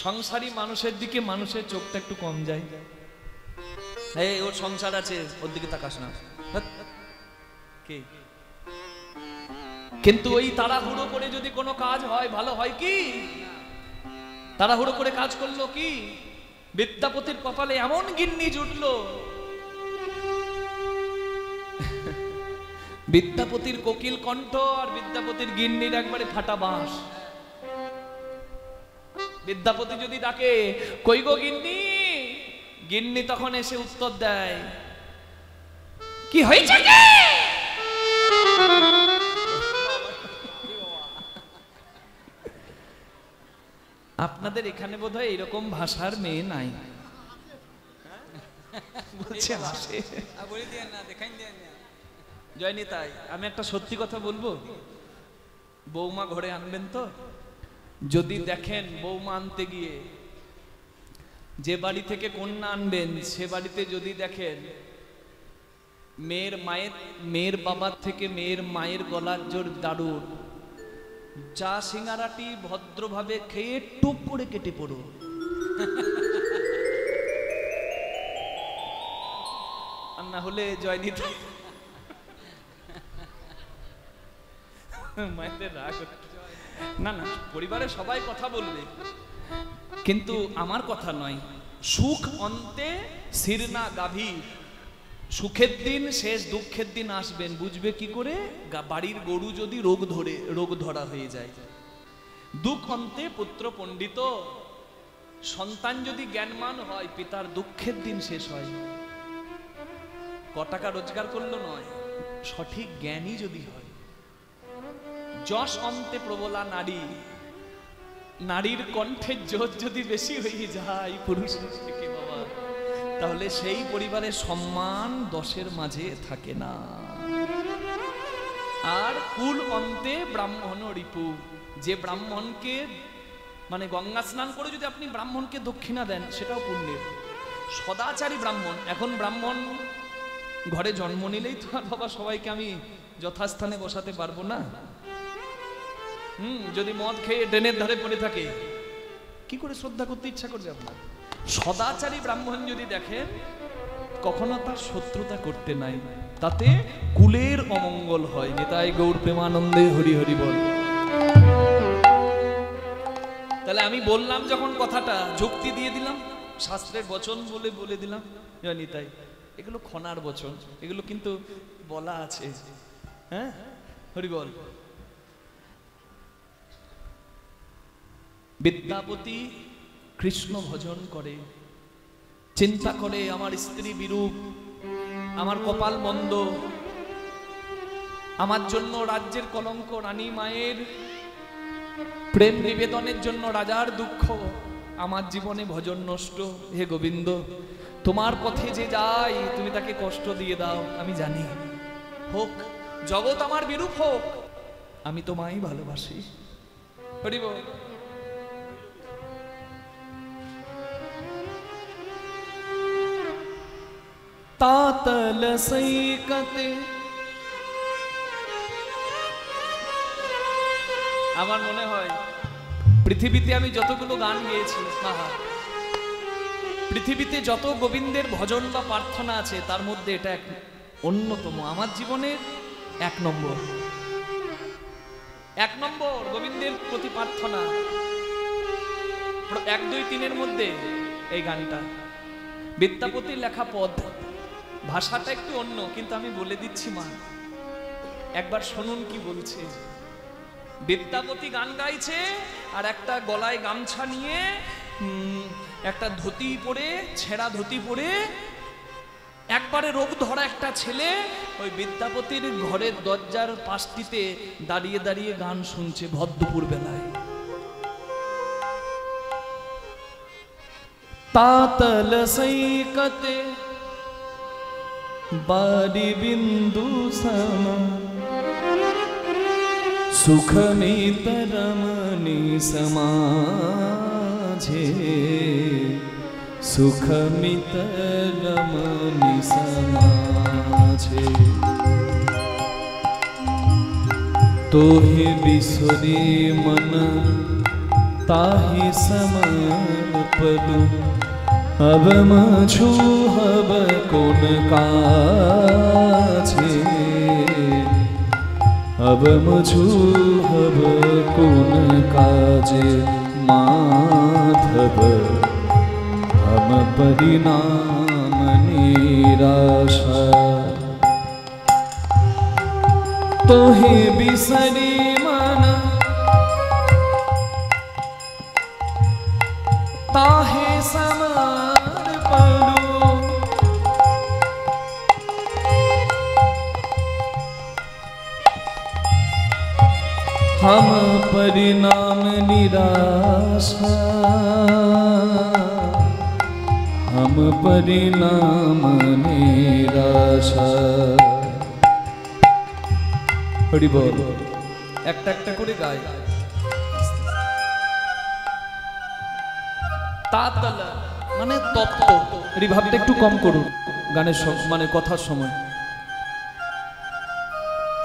সংসারী মানুষের দিকে মানুষের চোখটা একটু কম যায়। এই ওর সংসার আছে, ওর দিকে তাকাস না। কে? কিন্তু ওই তাড়াহুড়ো করে যদি কোনো কাজ হয়, ভালো হয় কি? তাড়াহুড়ো করে কাজ করলো কি? বিদ্যাপতির কপালে এমন গিন্নি জুটলো, বিদ্যাপতির কোকিল কণ্ঠ আর বিদ্যাপতির গিন্নির একবারে ফাটা বাঁশ। বিদ্যাপতি যদি ডাকে, কই গো গিন্নি, গিন্নি তখন এসে উত্তর দেয়, কি হয়েছে? আপনাদের এখানে বোধহয় এরকম ভাষার মেয়ে নাই। বলছে হাসে। জয়নি, তাই আমি একটা সত্যি কথা বলবো, বৌমা ঘরে আনবেন তো, যদি দেখেন বৌমা আনতে গিয়ে যে বাড়ি থেকে কন্যা আনবেন সে বাড়িতে যদি দেখেন মেয়ের বাবার থেকে মেয়ের মায়ের গলার জোর দারুণ, চা সিঙ্গারাটি ভদ্রভাবে খেয়ে টুপ করে কেটে পড়ো। আর না হলে জয়নি, মায়েদের রাগ। না না, পরিবারের সবাই কথা বলবে, কিন্তু আমার কথা নয়। সুখ অন্তে শিরনা গাভী, সুখের দিন শেষ, দুঃখের দিন আসবেন বুঝবে কি করে? বাড়ির গরু যদি রোগ ধরা হয়ে যায়। দুঃখ অন্তে পুত্র পণ্ডিত, সন্তান যদি জ্ঞানমান হয় পিতার দুঃখের দিন শেষ হয়। ক টাকা রোজগার করলো নয়, সঠিক জ্ঞানী যদি হয়। যশ অন্তে প্রবলা নারী, নারীর কণ্ঠের জোর যদি বেশি হয়ে যায় পুরুষের থেকে বাবা, তাহলে সেই পরিবারের সম্মান 10-এর মাঝে থাকে না। আর কুল অন্তে ব্রাহ্মণ রিপু, যে ব্রাহ্মণকে মানে গঙ্গা স্নান করে যদি আপনি ব্রাহ্মণকে দক্ষিণা দেন সেটাও পুণ্যের। সদাচারী ব্রাহ্মণ, এখন ব্রাহ্মণ ঘরে জন্ম নিলেই তো আর বাবা সবাইকে আমি যথাস্থানে বসাতে পারবো না। যদি মদ খেয়ে ড্রেনের ধারে পড়ে থাকে কি করে শ্রদ্ধা করতে ইচ্ছা করবে আপনার? সদাচারী ব্রাহ্মণ যদি দেখেন কখনো তার শত্রুতা করতে নাই, তাতে কুলের অমঙ্গল হয়। নিতাই গৌর প্রেমানন্দে হরি হরি বল। তাহলে আমি বললাম যখন কথাটা, যুক্তি দিয়ে দিলাম, শাস্ত্রের বচন বলে দিলাম, নিতাই এগুলো খনার বচন, এগুলো কিন্তু বলা আছে। হ্যাঁ, হরি বল। বিদ্যাপতি কৃষ্ণ ভজন করে, চিন্তা করে আমার স্ত্রী বিরূপ, আমার কপাল মন্দ, আমার জন্য রাজ্যের কলঙ্ক, রানী মায়ের প্রেম নিবেদনের জন্য রাজার দুঃখ, আমার জীবনে ভজন নষ্ট। হে গোবিন্দ, তোমার পথে যে যায় তুমি তাকে কষ্ট দিয়ে দাও, আমি জানি। হোক জগৎ আমার বিরূপ হোক, আমি তোমায় ভালোবাসি। হরি বল। तातल सैकते, আমার মনে হয় পৃথিবীতে আমি যতগুলো গান গেয়েছি পৃথিবীতে যত গোবিন্দের ভজন বা প্রার্থনা আছে তার মধ্যে এটা এক অন্যতম, আমার জীবনের 1 নম্বর। 1 নম্বর গোবিন্দের প্রতি প্রার্থনা। 1, 2, 3-এর মধ্যে এই গানটা বিদ্যাপতির লেখা পদ। ভাষাটা একটু অন্য, কিন্তু আমি বলে দিচ্ছি মা, একবার শুনুন কি বলছে। বিদ্যাপতি গান গাইছে আর একটা গলায় গামছা নিয়ে একটা ধুতি পরে, ছেঁড়া ধুতি পরে, একবারে রোগ ধরা একটা ছেলে ওই বিদ্যাপতির ঘরের দরজার পাশটিতে দাঁড়িয়ে দাঁড়িয়ে গান শুনছে ভর বেলায়। तातल सैकते बारी बिंदु सम सुखमित रमणी समाजे सुखमित रमणी समाजे तोहि बिसरी मन ताहि समर्पलु अब मछु हब कोन काछे अब मछु हब कोन काजे माधव हम परिणाम निराशा तोहे बिसरी मन ताहे समर्पलु हम परिणाम निराशा हम परिणाम निराशा। হরি বল, একটা একটা করে গায়। তাতলা মানে তপ্ত, এই ভাবটা একটু কম করুন গানের মানে কথার সময়।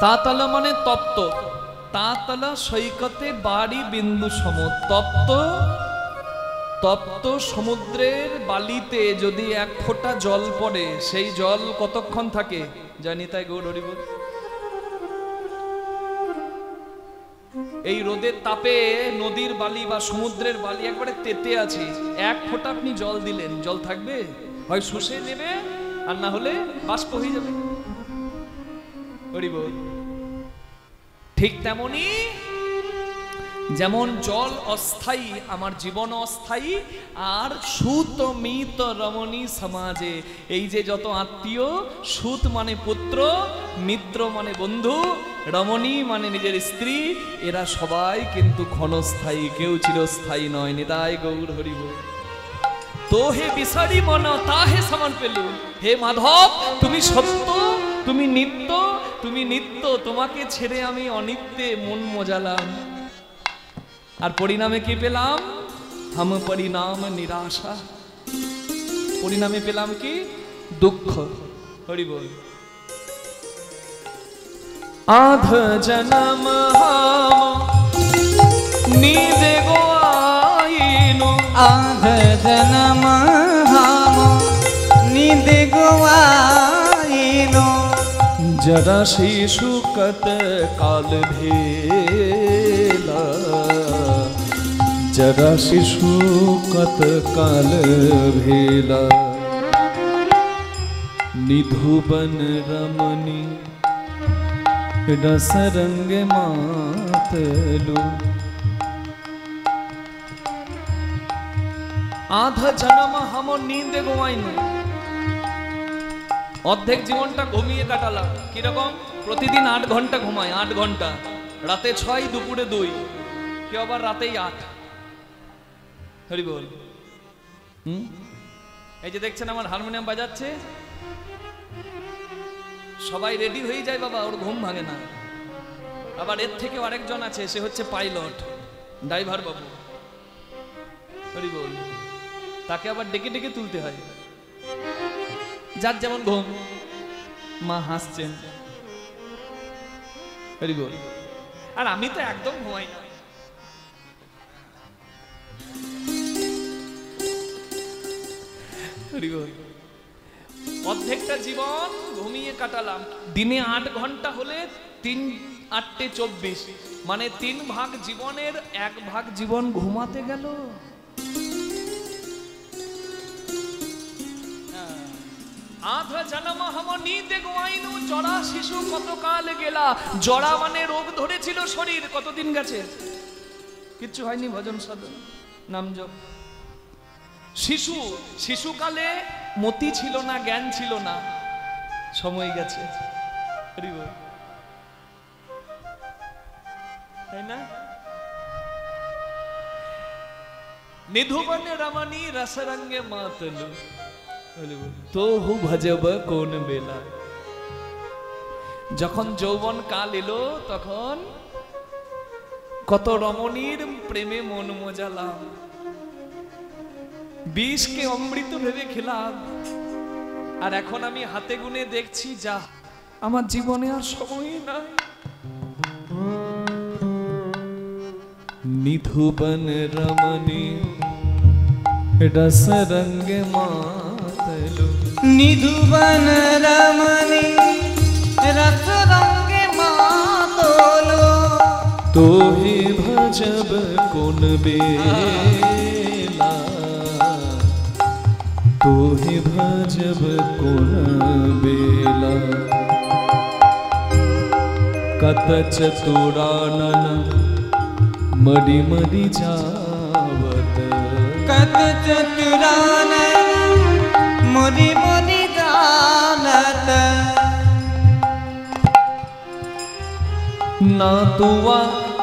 তাতলা মানে তপ্ত, তাতলা সৈকতে বাড়ি বিন্দু সম। তপ্ত তপ্ত সমুদ্রের বালিতে যদি 1 ফোঁটা জল পড়ে, সেই জল কতক্ষণ থাকে জানি তাই গৌর হরি বল। এই রোদের তাপে নদীর বালি বা সমুদ্রের বালি একবারে তেতে আছে, 1 ফোঁটা আপনি জল দিলেন, জল থাকবে? হয় শুষে নেবে আর না হলে বাষ্প হয়ে যাবে। হরি বল। ঠিক তেমনি যেমন জল অস্থায়ী, আমার জীবন অস্থায়ী, আর সুত মিত রমণী সমাজে, এই যে যত আত্মীয়, সুত মানে পুত্র, মিত্র মানে বন্ধু, রমণী মানে নিজের স্ত্রী, এরা সবাই কিন্তু ক্ষণস্থায়ী, কেউ চিরস্থায়ী নয়। নিতাই গৌর হরি বল। তো হে বিসারি মন তাহে সমান পেলু। হে মাধব, তুমি সত্য, তুমি নিত্য, তুমি নিত্য, তোমাকে ছেড়ে আমি অনিত্যে মন মজালাম। আর পরিণামে কি পেলাম? হাম পরিণাম নিরাশা। পরিণামে পেলাম কি? দুঃখ। হরি বল। आध जन्म हम नीदे गोआइनो आध जन्म हम नीदे गोआइनो जरा शिशु कत काल भेला जरा शिशु कत काल भेला निधुबन रमणी रसरंग मातलु आधा जन्म हम नींदे घुमाইনি অর্ধেক জীবনটা ঘুমিয়ে কাটালাম। কিরকম? প্রতিদিন 8 ঘন্টা ঘুমাই, 8 ঘন্টা, রাতে 6, দুপুরে 2, কেউ আবার রাতেই 8। হরি বল। এই যে দেখছেন আমার হারমোনিয়াম বাজাচ্ছে, সবাই রেডি হয়ে যায় বাবা, ওর ঘুম ভাঙে না। আবার এর থেকে আরেকজন আছে, সে হচ্ছে পাইলট, ড্রাইভার বাবু। হরি বল। তাকে আবার ডেকে ডেকে তুলতে হয়, যার যেমন ঘুম। মা হাসছেন। হরি বল। আর আমি তো একদম ঘুমাই না। অর্ধেকটা জীবন ঘুমিয়ে কাটালাম, দিনে 8 ঘন্টা হলে 3 8 24, মানে 3 ভাগ জীবনের 1 ভাগ জীবন ঘুমাতে গেল। আধা জন্ম হম নীতে গোয়াইনু, জরা শিশু কতকাল গেলা। জরা মানে রোগ ধরেছিল শরীর, কতদিন গেছে? কিচ্ছু হয়নি, ভজন সাধন নাম জপ। শিশু, শিশুকালে মতি ছিল না, জ্ঞান ছিল না, সময় গেছে, তাই না? নিধুবনে রমণী রসরঙ্গে মাতলু, তো হু ভজব কোন বেলা। যখন যৌবন কাল এলো তখন কত রমণীর প্রেমে মন মজালাম, বিষকে অমৃত ভেবে খেলাম, আর এখন আমি হাতে গুনে দেখছি যা আমার জীবনে আর সময় নাই। নিধুবন রমণী রসরঙ্গে মাতলু, নিধুবন রমণী রসরঙ্গে মাতলো, তোহে ভজব কোন বেলা, তোহে ভজব কোন বেলা। কত চতুরানন মরি মরি যাवत, কত চতুরানন মরি মরি জানত, ना तुआ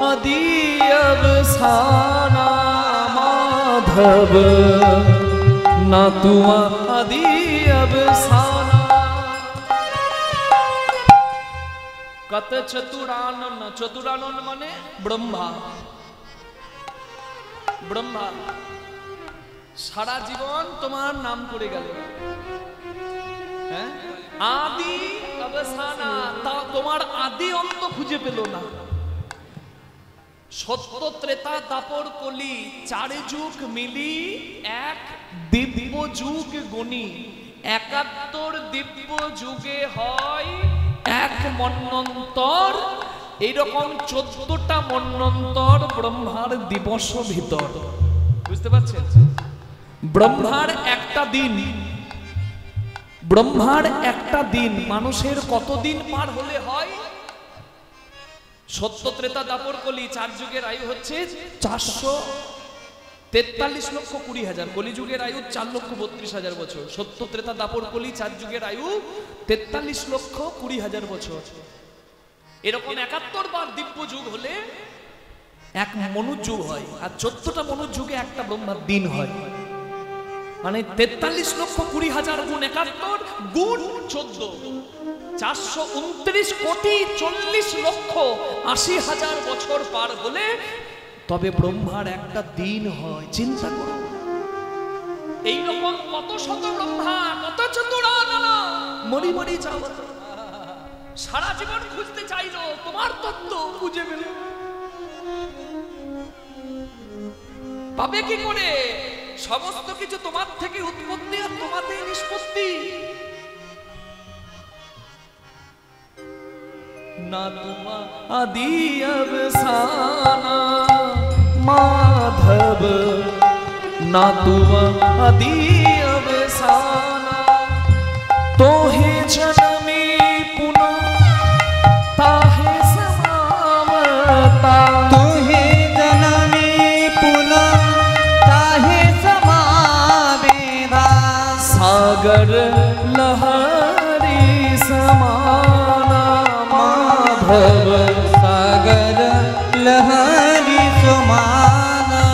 आदि अवसाना माधव, ना तुआ आदि अवसाना। कत चतुरानन, चतुरानन माने ब्रह्मा, ब्रह्मा सारा जीवन तुम्हार नाम करे गেল, হ্যাঁ? আদি অবসানা, তা তোমার আদি অন্ত খুঁজে পেল না। সত্য ত্রেতা দাপর কলি 4 যুগ মিলি এক দিব্য যুগ গণি, 71 দিব্য যুগে হয় এক মন্বন্তর। এইরকম 14টা মন্বন্তর ব্রহ্মার দিবস ভিতর, বুঝতে পারছেন? ব্রহ্মার একটা দিন, ব্রহ্মার একটা দিন মানুষের কত দিন পার হলে হয়? সত্য ত্রেতা দাপর কলি 4 যুগের আয়ু হচ্ছে 443,20,000, কলিযুগের আয়ু 4,32,000 বছর। সত্য ত্রেতা দাপর কলি 4 যুগের আয়ু 43,20,000 বছর। এরকম 71 বার দিব্য যুগ হলে এক মনুযুগ হয়, আর 14টা মনুযুগে একটা ব্রহ্মার দিন হয়, মানে 43,20,000 গুণ 71 গুণ 14, 429,40,80,000 বছর পার হলে তবে ব্রহ্মার একটা দিন হয়। চিন্তা করো, এইরকম কত শত ব্রহ্মা, কত চতুরানন মরি মরি যাবত, সারা জীবন খুঁজতে চাইলো, তোমার তত্ত্ব খুঁজে পেল, পাবে কি করে? সমস্ত কিছু তোমার থেকে উৎপত্তি আর তোমাতেই নিষ্পত্তি। না তোমা আদি অবসানা মাধব, না তোমা আদি অবসানা। তোহে জনমে পুনঃ তাহে সমাবতা, তোহে জনমে পুনঃ তাহে সমাবেদা। सागर लहरी समाना माधव, सागर लहरी समाना।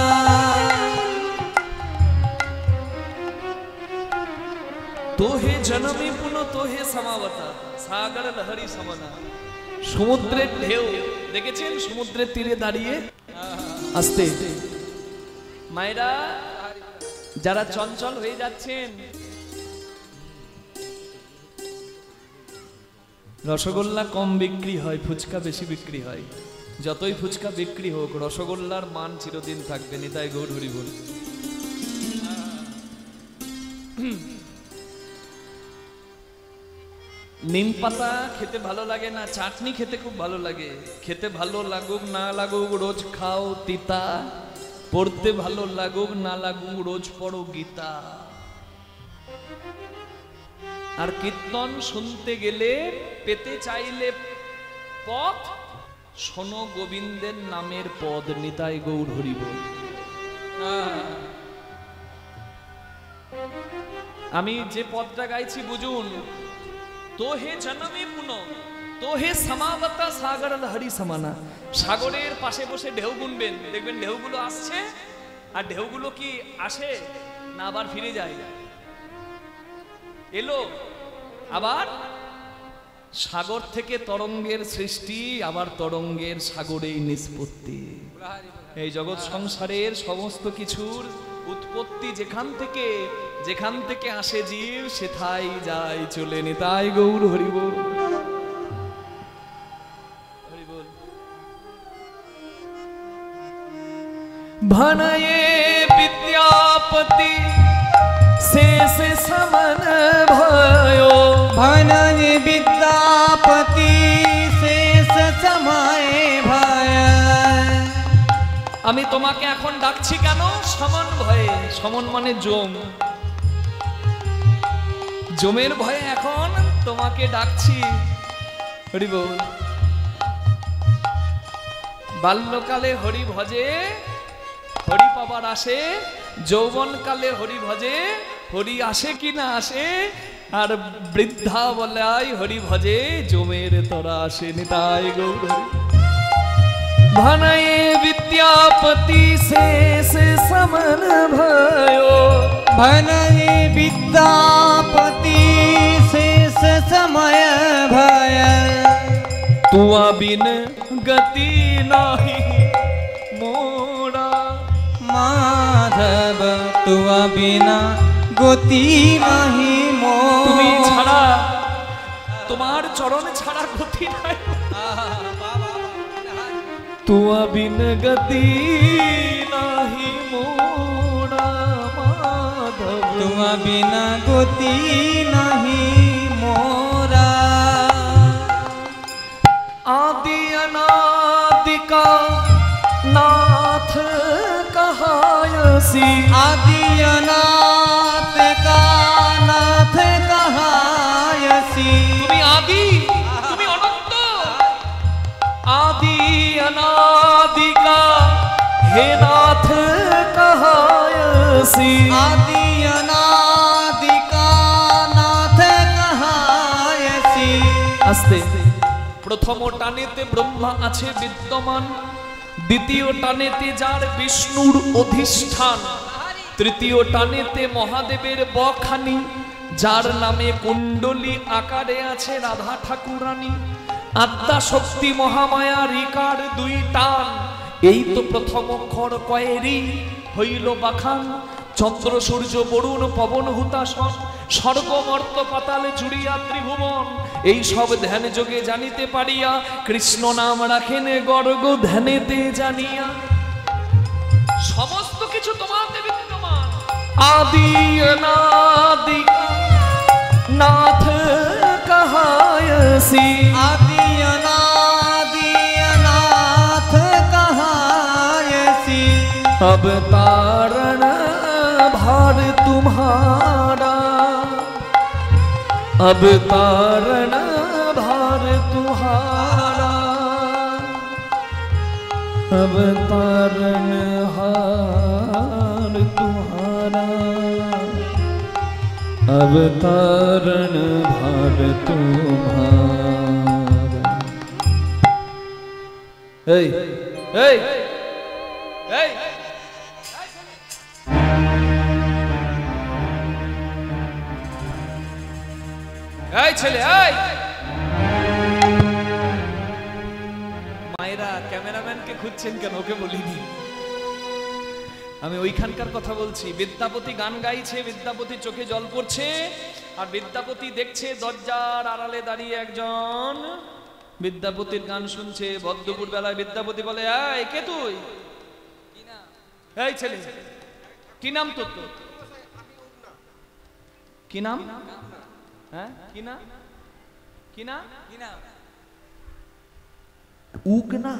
তোহে জনমে পুনঃ তোহে সমাবতা, সাগর লহরী সমানা। সমুদ্রের ঢেউ দেখেছেন? সমুদ্রের তীরে দাঁড়িয়ে আসতে, মায়েরা যারা চঞ্চল হয়ে যাচ্ছেন, রসগোল্লা কম বিক্রি হয়, ফুচকা বেশি বিক্রি হয়। যতই ফুচকা বিক্রি হোক, রসগোল্লার মান চিরদিন থাকবে। নিতাই গৌর হরি বল। নিম পাতা খেতে ভালো লাগে না, চাটনি খেতে খুব ভালো লাগে। খেতে ভালো লাগুক না লাগুক রোজ খাও তিতা, পড়তে ভালো লাগুক না লাগুক রোজ পড়ো গীতা। আর কীর্তন শুনতে গেলে, পেতে চাইলে পথ, শোনো গোবিন্দের নামের পদ, নিতাই গৌর হরি বল। আমি যে পদটা গাইছি বুঝুন, তো হে জনমে পুনো, তো হে সমাবতা সাগর লহরি সমানা। সাগরের পাশে বসে ঢেউ গুনবেন, দেখবেন ঢেউগুলো আসছে, আর ঢেউগুলো কি আসে না আবার ফিরে যায়? এলো আবার, সাগর থেকে তরঙ্গের সৃষ্টি, আবার তরঙ্গের সাগরেই নিষ্পত্তি। এই জগৎ সংসারের সমস্ত কিছুর উৎপত্তি যেখান থেকে আসে জীব, সেথায় যায় চলে। নিতাই গৌর হরি বল, হরি বল। ভনয়ে বিদ্যাপতি শেষ সমন भयो, ভনয়ে বিদ্যাপতি শেষ সময় ভয়। আমি তোমাকে এখন ডাকছি কেন? সমন ভয়ে। সমন মানে জম, জমের ভয়ে এখন তোমাকে ডাকছি। হরি বল। বাল্যকালে হরি ভজে, হরি পাবার আসে। যৌবনকালে হরি ভজে, হরি আসে কি না আসে। আর বৃদ্ধা বলাই হরি ভজে, জমের তোরা আসে। নিতাই গৌর হরি। ভনয়ে বিদ্যাপতি শেষ সমন भयो, ভনয়ে বিদ্যাপতি শেষ সময় ভয়। तुआ बिन गति नाही मोरा, মাধব তুয়া বিনা গতি নাহি মোর। তুমি ছাড়া, তোমার চরণ ছাড়া গতি নাই। तुआ बिन गति नाही मोरा, माधव তুয়া বিনা গতি নাহি মোরা। आदि अनादि का नाथ कहायसी, आदि अनाथ का नाथ कहायसी। তুমি আদি, তুমি অনন্ত। आदि अनादि का हे नाथ कहायसी, आदि अनादि का नाथ कहायसी। আস্তে। প্রথম টানেতে ব্রহ্মা আছে বিদ্যমান, দ্বিতীয় টানেতে যার বিষ্ণুর অধিষ্ঠান, তৃতীয় টানেতে মহাদেবের বখানি, যার নামে কুণ্ডলী আকারে আছে রাধা ঠাকুরানী। আত্মা শক্তি মহামায়া রিকার দুই টান, এই তো প্রথম অক্ষর কয়েরি হইল বাখান। চন্দ্র সূর্য বরুণ পবন হুতাশন, স্বর্গ মর্ত পাতালে জুড়িয়া ত্রিভুবন। এই সব ধ্যান যোগে জানিতে পারিয়া, কৃষ্ণ নাম রাখেন গর্গ ধ্যানেতে জানিয়া। সমস্ত কিছু তোমাতে বিদ্যমান। আদি অনাদি नाथ कहायसी, आदि अनादि अनाथ कहायसी। अब तारण भार तुम्हारा, अब तारण भार तुम्हारा, अब तारण हार तुम्हारा, अब तारण भार तुम्हारा। এই এই এই এই ছেলে, এই মায়েরা ক্যামেরাম্যানকে খুঁজছেন কেন? ওকে বলিনি, আমি ওইখানকার কথা বলছি। বিদ্যাপতি গান গাইছে, বিদ্যাপতি চোখে জল পড়ছে, আর বিদ্যাপতি দেখছে দরজার আড়ালে দাঁড়িয়ে একজন বিদ্যাপতির গান শুনছে। বদ্দুপুর বেলায় বিদ্যাপতি বলে, এই কে তুই? এই ছেলে, কি নাম তোর? কি নাম? হ্যাঁ কি নাম? কি না? উগনা।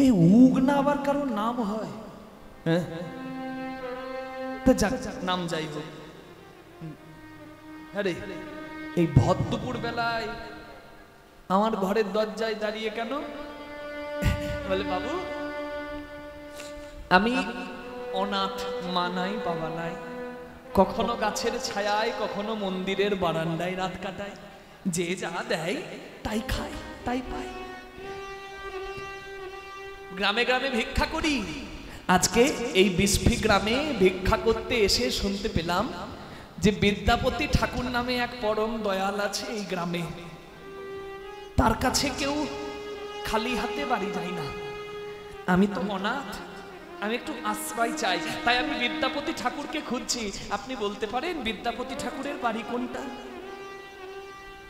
এই উগনা আবার কারোর নাম হয়? হ্যাঁ, তা যাক, নাম যাই হোক। আরে এই ভদ্রপুর বেলায় আমার ঘরের দরজায় দাঁড়িয়ে কেন? বলে বাবু, আমি অনাথ, মা নাই বাবা নাই, কখনো গাছের ছায়ায়, কখনো মন্দিরের বারান্দায় রাত কাটায়, যে যা দেয় তাই খায়, তাই পায়। গ্রামে গ্রামে ভিক্ষা করি। আজকে এই বিস্ফি গ্রামে ভিক্ষা করতে এসে শুনতে পেলাম যে বিদ্যাপতি ঠাকুর নামে এক পরম দয়াল আছে এই গ্রামে, তার কাছে কেউ খালি হাতে বাড়ি যায় না। আমি তো অনাথ, আমি একটু আশ্রয় চাই, তাই আমি বিদ্যাপতি ঠাকুরকে খুঁজছি। আপনি বলতে পারেন বিদ্যাপতি ঠাকুরের বাড়ি কোনটা?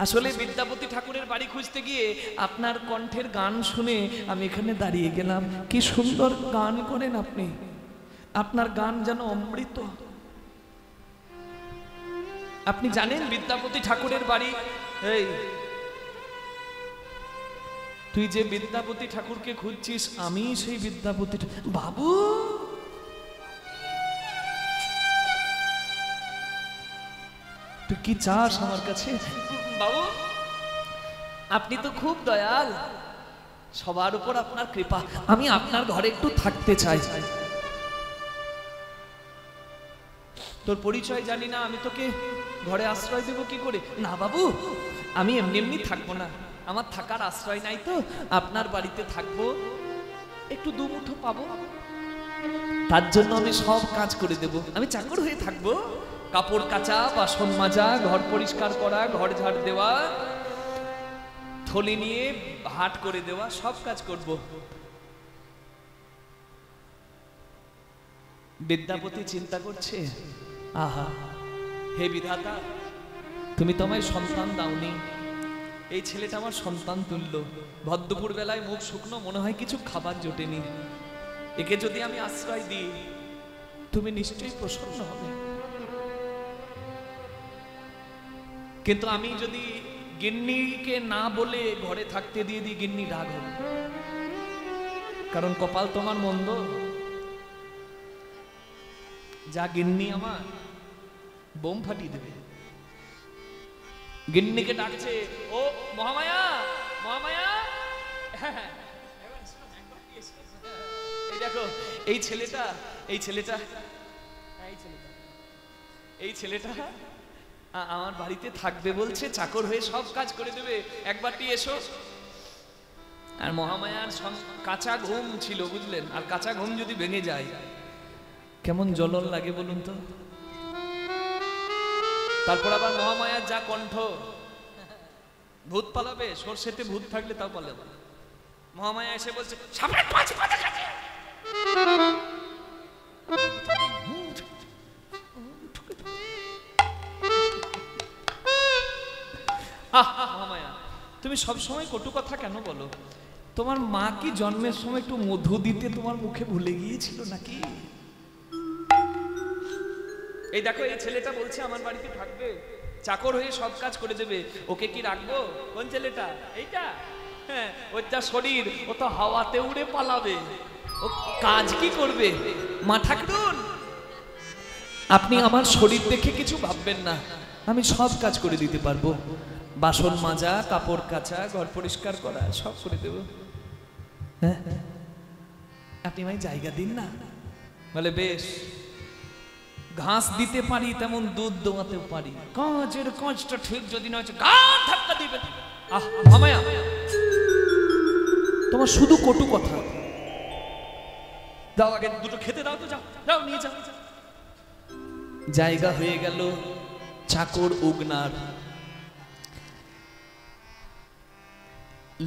আসলে বিদ্যাপতি ঠাকুরের বাড়ি খুঁজতে গিয়ে আপনার কণ্ঠের গান শুনে আমি এখানে দাঁড়িয়ে গেলাম। কি সুন্দর গান করেন আপনি, আপনার গান যেন অমৃত। আপনি জানেন বিদ্যাপতি ঠাকুরের বাড়ি? এই তুই যে বিদ্যাপতি ঠাকুরকে খুঁজছিস, আমি সেই বিদ্যাপতি বাবু। তুই কি চাস আমার কাছে? বাবু, আপনি তো খুব দয়াল, সবার উপর আপনার কৃপা। আমি আপনার ঘরে একটু থাকতে চাই। তোর পরিচয় জানি না, আমি তোকে ঘরে আশ্রয় দেব কি করে? না বাবু, আমি এমনি এমনি থাকবো না, আমার থাকার আশ্রয় নাই, তো আপনার বাড়িতে থাকবো, একটু দুমুঠো পাবো, তার জন্য আমি সব কাজ করে দেব। আমি চাকর হয়ে থাকবো, কাপড় কাচা, বাসন মাজা, ঘর পরিষ্কার করা, ঘর ঝাড় দেওয়া, থলি নিয়ে হাট করে দেওয়া, সব কাজ করব। বিদ্যাপতি চিন্তা করছে, আহা হে বিধাতা, তুমি তো আমায় সন্তান দাওনি, এই ছেলেটা আমার সন্তান তুল্য, ভদ্রপুর বেলায় মুখ শুকনো, মনে হয় কিছু খাবার জোটেনি, একে যদি আমি আশ্রয় দিই তুমি নিশ্চয়ই প্রসন্ন হবে। কিন্তু আমি যদি গিন্নিকে না বলে ঘরে থাকতে দিয়ে দিই, গিন্নি রাগ হবে, কারণ কপাল তোমার মন্দ। যা গিন্নি আমার বোম ফাটিয়ে দেবে। গিন্নিকে ডাকছে, ও মহামায়া, মহামায়া। এই দেখো এই ছেলেটা, এই ছেলেটা, এই ছেলেটা আমার বাড়িতে থাকবে বলছে, চাকর হয়ে সব কাজ করে দেবে, একবারটি এসো। আর মহামায়ার কাঁচা ঘুম ছিল, বুঝলেন, আর কাঁচা ঘুম যদি ভেঙে যায় কেমন জ্বলন লাগে বলুন তো। তারপর আবার মহামায়ার যা কণ্ঠ, ভূত পালাবে, সরষেতে ভূত থাকলে তাও পালাবে। মহামায়া এসে বলছে, সামনের 5 পাতা কাটে। মহামায়া, তুমি সব সময় কটু কথা কেন বলো? তোমার মা কি জন্মের সময় একটু মধু দিতে তোমার মুখে ভুলে গিয়েছিল নাকি? এই দেখো এই ছেলেটা বলছে আমার বাড়িতে থাকবে, চাকর হয়ে সব কাজ করে দেবে, ওকে কি রাখবো? কোন ছেলেটা? এইটা? হ্যাঁ, ওর যা শরীর, ও তো হাওয়াতে উড়ে পালাবে, ও কাজ কি করবে? মা ঠাকুরুন, আপনি আমার শরীর দেখে কিছু ভাববেন না, আমি সব কাজ করে দিতে পারবো, বাসন মাজা, কাপড় কাচা, ঘর পরিষ্কার করা, সব করে দেব। হ্যাঁ, আপনি আমায় জায়গা দিন না। বলে বেশ, ঘাস দিতে পারি তেমন দুধ দোয়াতেও পারি, কাজের কাজটা ঠিক যদি না হয় গান ধাক্কা দিবে। আহ মামায়া, তোমার শুধু কটু কথা। দাও আগে দুটো খেতে দাও তো, যাও যাও নিয়ে যাও। জায়গা হয়ে গেল চাকর উগনার।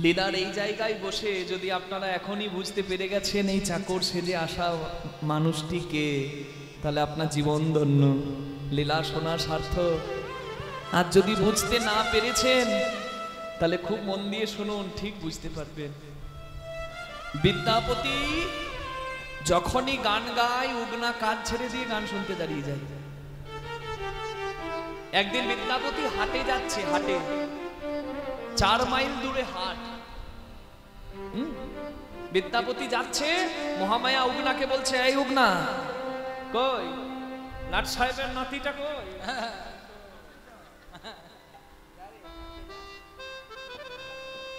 লীলার এই জায়গায় বসে যদি আপনারা এখনই বুঝতে পেরে গেছেন এই চাকর সেজে আসা মানুষটি কে, তাহলে আপনার জীবন ধন্য, লীলা শোনার সার্থক। আর যদি বুঝতে না পেরেছেন তাহলে খুব মন দিয়ে শুনুন, ঠিক বুঝতে পারবেন। বিদ্যাপতি যখনই গান গায়, উগনা কাজ ছেড়ে দিয়ে গান শুনতে দাঁড়িয়ে যায়। একদিন বিদ্যাপতি হাটে যাচ্ছে, হাটে 4 মাইল দূরে হাট। বিদ্যাপতি যাচ্ছে, মহামায়া উগনাকে বলছে, এই উগনা কই, লাট সাহেবের নাতিটা কই?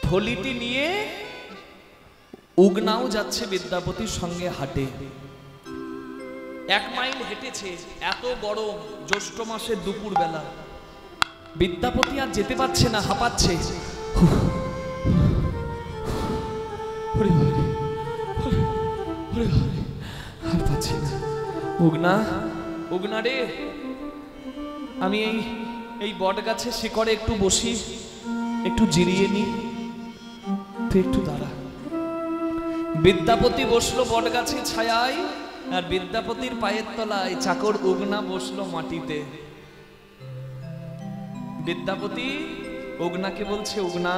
থলিটি নিয়ে উগনাও যাচ্ছে বিদ্যাপতির সঙ্গে হাটে। 1 মাইল হেঁটেছে, এত গরম, জ্যৈষ্ঠ মাসের দুপুর বেলা। বিদ্যাপতি আর যেতে পারছে না, হাঁপাচ্ছে। আর পাচ্ছি না। উগনা, উগনা রে, আমি এই বট গাছের শিকড়ে একটু বসি, একটু জিরিয়ে নি, তুই একটু দাঁড়া। বিদ্যাপতি বসলো বট গাছের ছায়ায়, আর বিদ্যাপতির পায়ের তলায় চাকর উগনা বসলো মাটিতে। বিদ্যাপতি উগনাকে বলছে, উগনা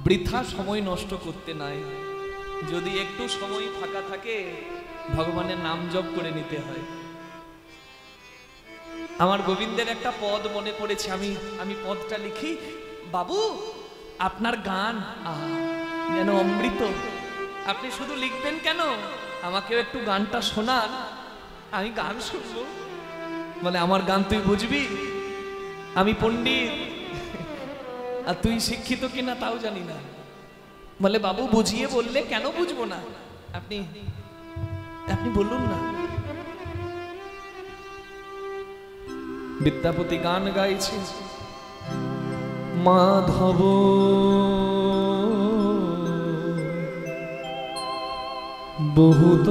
বৃথা সময় নষ্ট করতে নাই, যদি একটু সময় ফাঁকা থাকে ভগবানের নাম জপ করে নিতে হয়। আমার গোবিন্দের একটা পদ মনে পড়েছে, আমি পদটা লিখি। বাবু আপনার গান যেন অমৃত, আপনি শুধু লিখবেন কেন, আমাকেও একটু গানটা শোনান, আমি গান শুনবো। বলে, আমার গান তুই বুঝবি? আমি পণ্ডিত, আর তুই শিক্ষিত কিনা তাও জানি না। বলে, বাবু বুঝিয়ে বললে কেন বুঝবো না, আপনি বলুন না। বিদ্যাপতি গান গাইছে, মাধব বহুত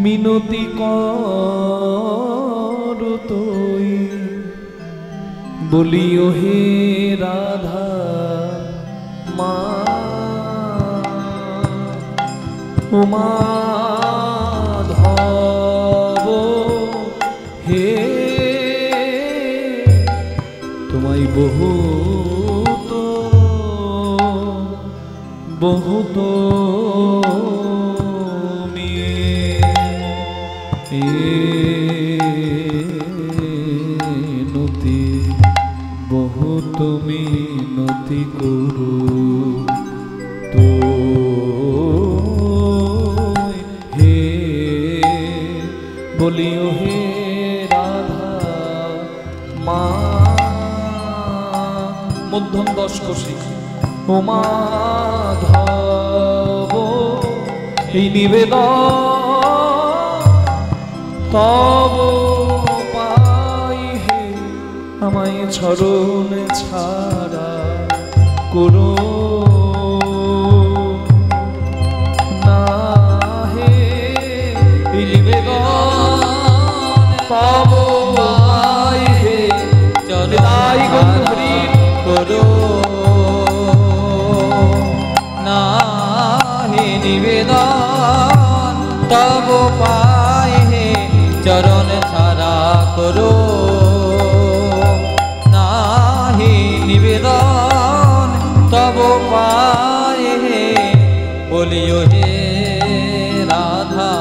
মিনতি কর তুই, বলিও হে রাধা মা, ও মাধব হে, তোমায় বহুত বহুত মিনতি, বহুত মিনতি করু তো হে, বলিও হে রাধা মা। মধ্যম 10 কোশি, ও মাধব এই নিবেদন তব পাই হে, আমায় চরণ ছাড়া করো না হে, এই নিবেদন তব পাই হে, চরণাই গন্ধরি করো না হে, নিবেদন তব পায় হে, চরণ ছাড়া করো না হে, নিবেদন তব পায় হে, বলিও হে রাধা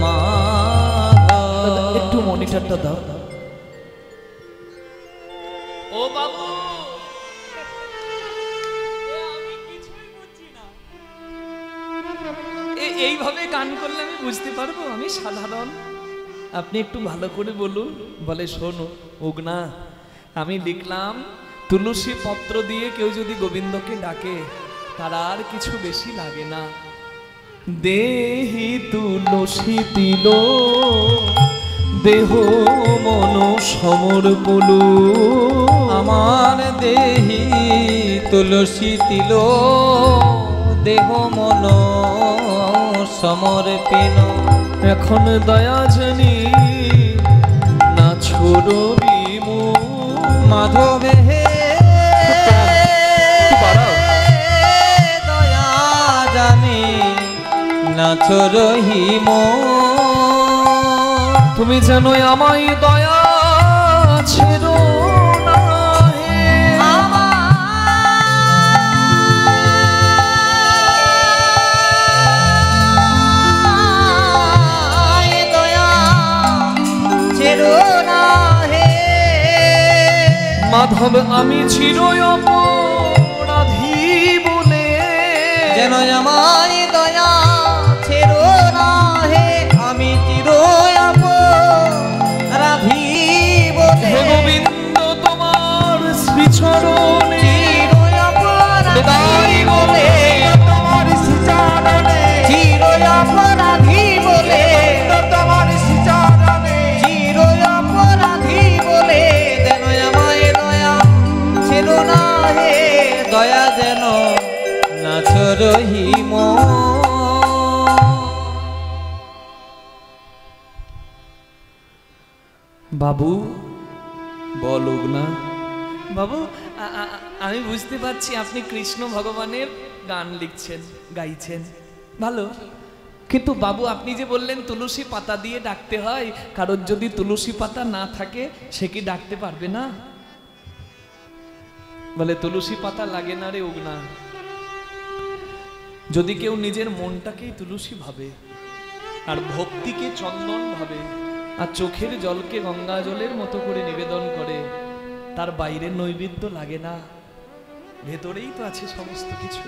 মাধব। একটু মনিটরটা দাও। ও বাবু, এইভাবে গান করলে আমি বুঝতে পারবো আমি সাধারণ, আপনি একটু ভালো করে বলুন। বলে, শোনো উগনা, আমি লিখলাম তুলসী পত্র দিয়ে কেউ যদি গোবিন্দকে ডাকে তার আর কিছু বেশি লাগে না। দেহি তুলসী তিল দেহ মন সমর্পণ, আমার দেহি তুলসী তিল দেহ মন সমর্পিন, এখন দয়া জানি না ছোড়বি মাধবে হে, দয়া জানি না ছোড়হিম, তুমি যেন আমায় দয়া ছেড়ো না হে, দয়া ছেড়ো না হে, মাধব আমি চির অপরাধী বলে, যেন আমায় দয়া ছেড়ো না হে, আমি চির অপরাধী বলে। হে গোবিন্দ তোমার শ্রীচরণে চির অপরাধী বলে, তোমার শ্রীচরণে চির অপরাধী বলে, তোমার শ্রীচরণে চির অপরাধী বলে, যেন আমায় দয়া ছেড়ো না হে, দয়া যেন না রহিম। বাবু বলুক না বাবু, আমি বুঝতে পারছি আপনি কৃষ্ণ ভগবানের গান লিখছেন, গাইছেন, ভালো। কিন্তু বাবু আপনি যে বললেন তুলসী পাতা দিয়ে ডাকতে হয়, কারোর যদি তুলসী পাতা না থাকে সে কি ডাকতে পারবে না? বলে তুলসী পাতা লাগে না রে উগনা। যদি কেউ নিজের মনটাকেই তুলসী ভাবে, আর ভক্তিকে চন্দন ভাবে, আর চোখের জলকে গঙ্গা জলের মতো করে নিবেদন করে, তার বাইরের নৈবেদ্য লাগে না, ভেতরেই তো আছে সমস্ত কিছু।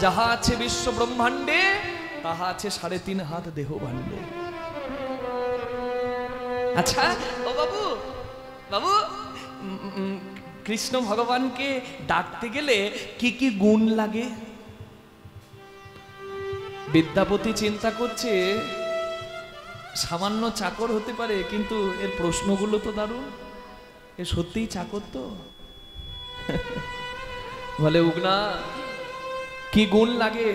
যাহা আছে বিশ্ব ব্রহ্মাণ্ডে তাহা আছে 3.5 হাত দেহ ভাণ্ডে। আচ্ছা ও বাবু, বাবু কৃষ্ণ ভগবানকে ডাকতে গেলে কি কি গুণ লাগে? বিদ্যাপতি চিন্তা করছে সামান্য চাকর হতে পারে, কিন্তু এর প্রশ্নগুলো তো দারুণ। এ সত্যিই চাকর তো? বলে উগনা কি গুণ লাগে?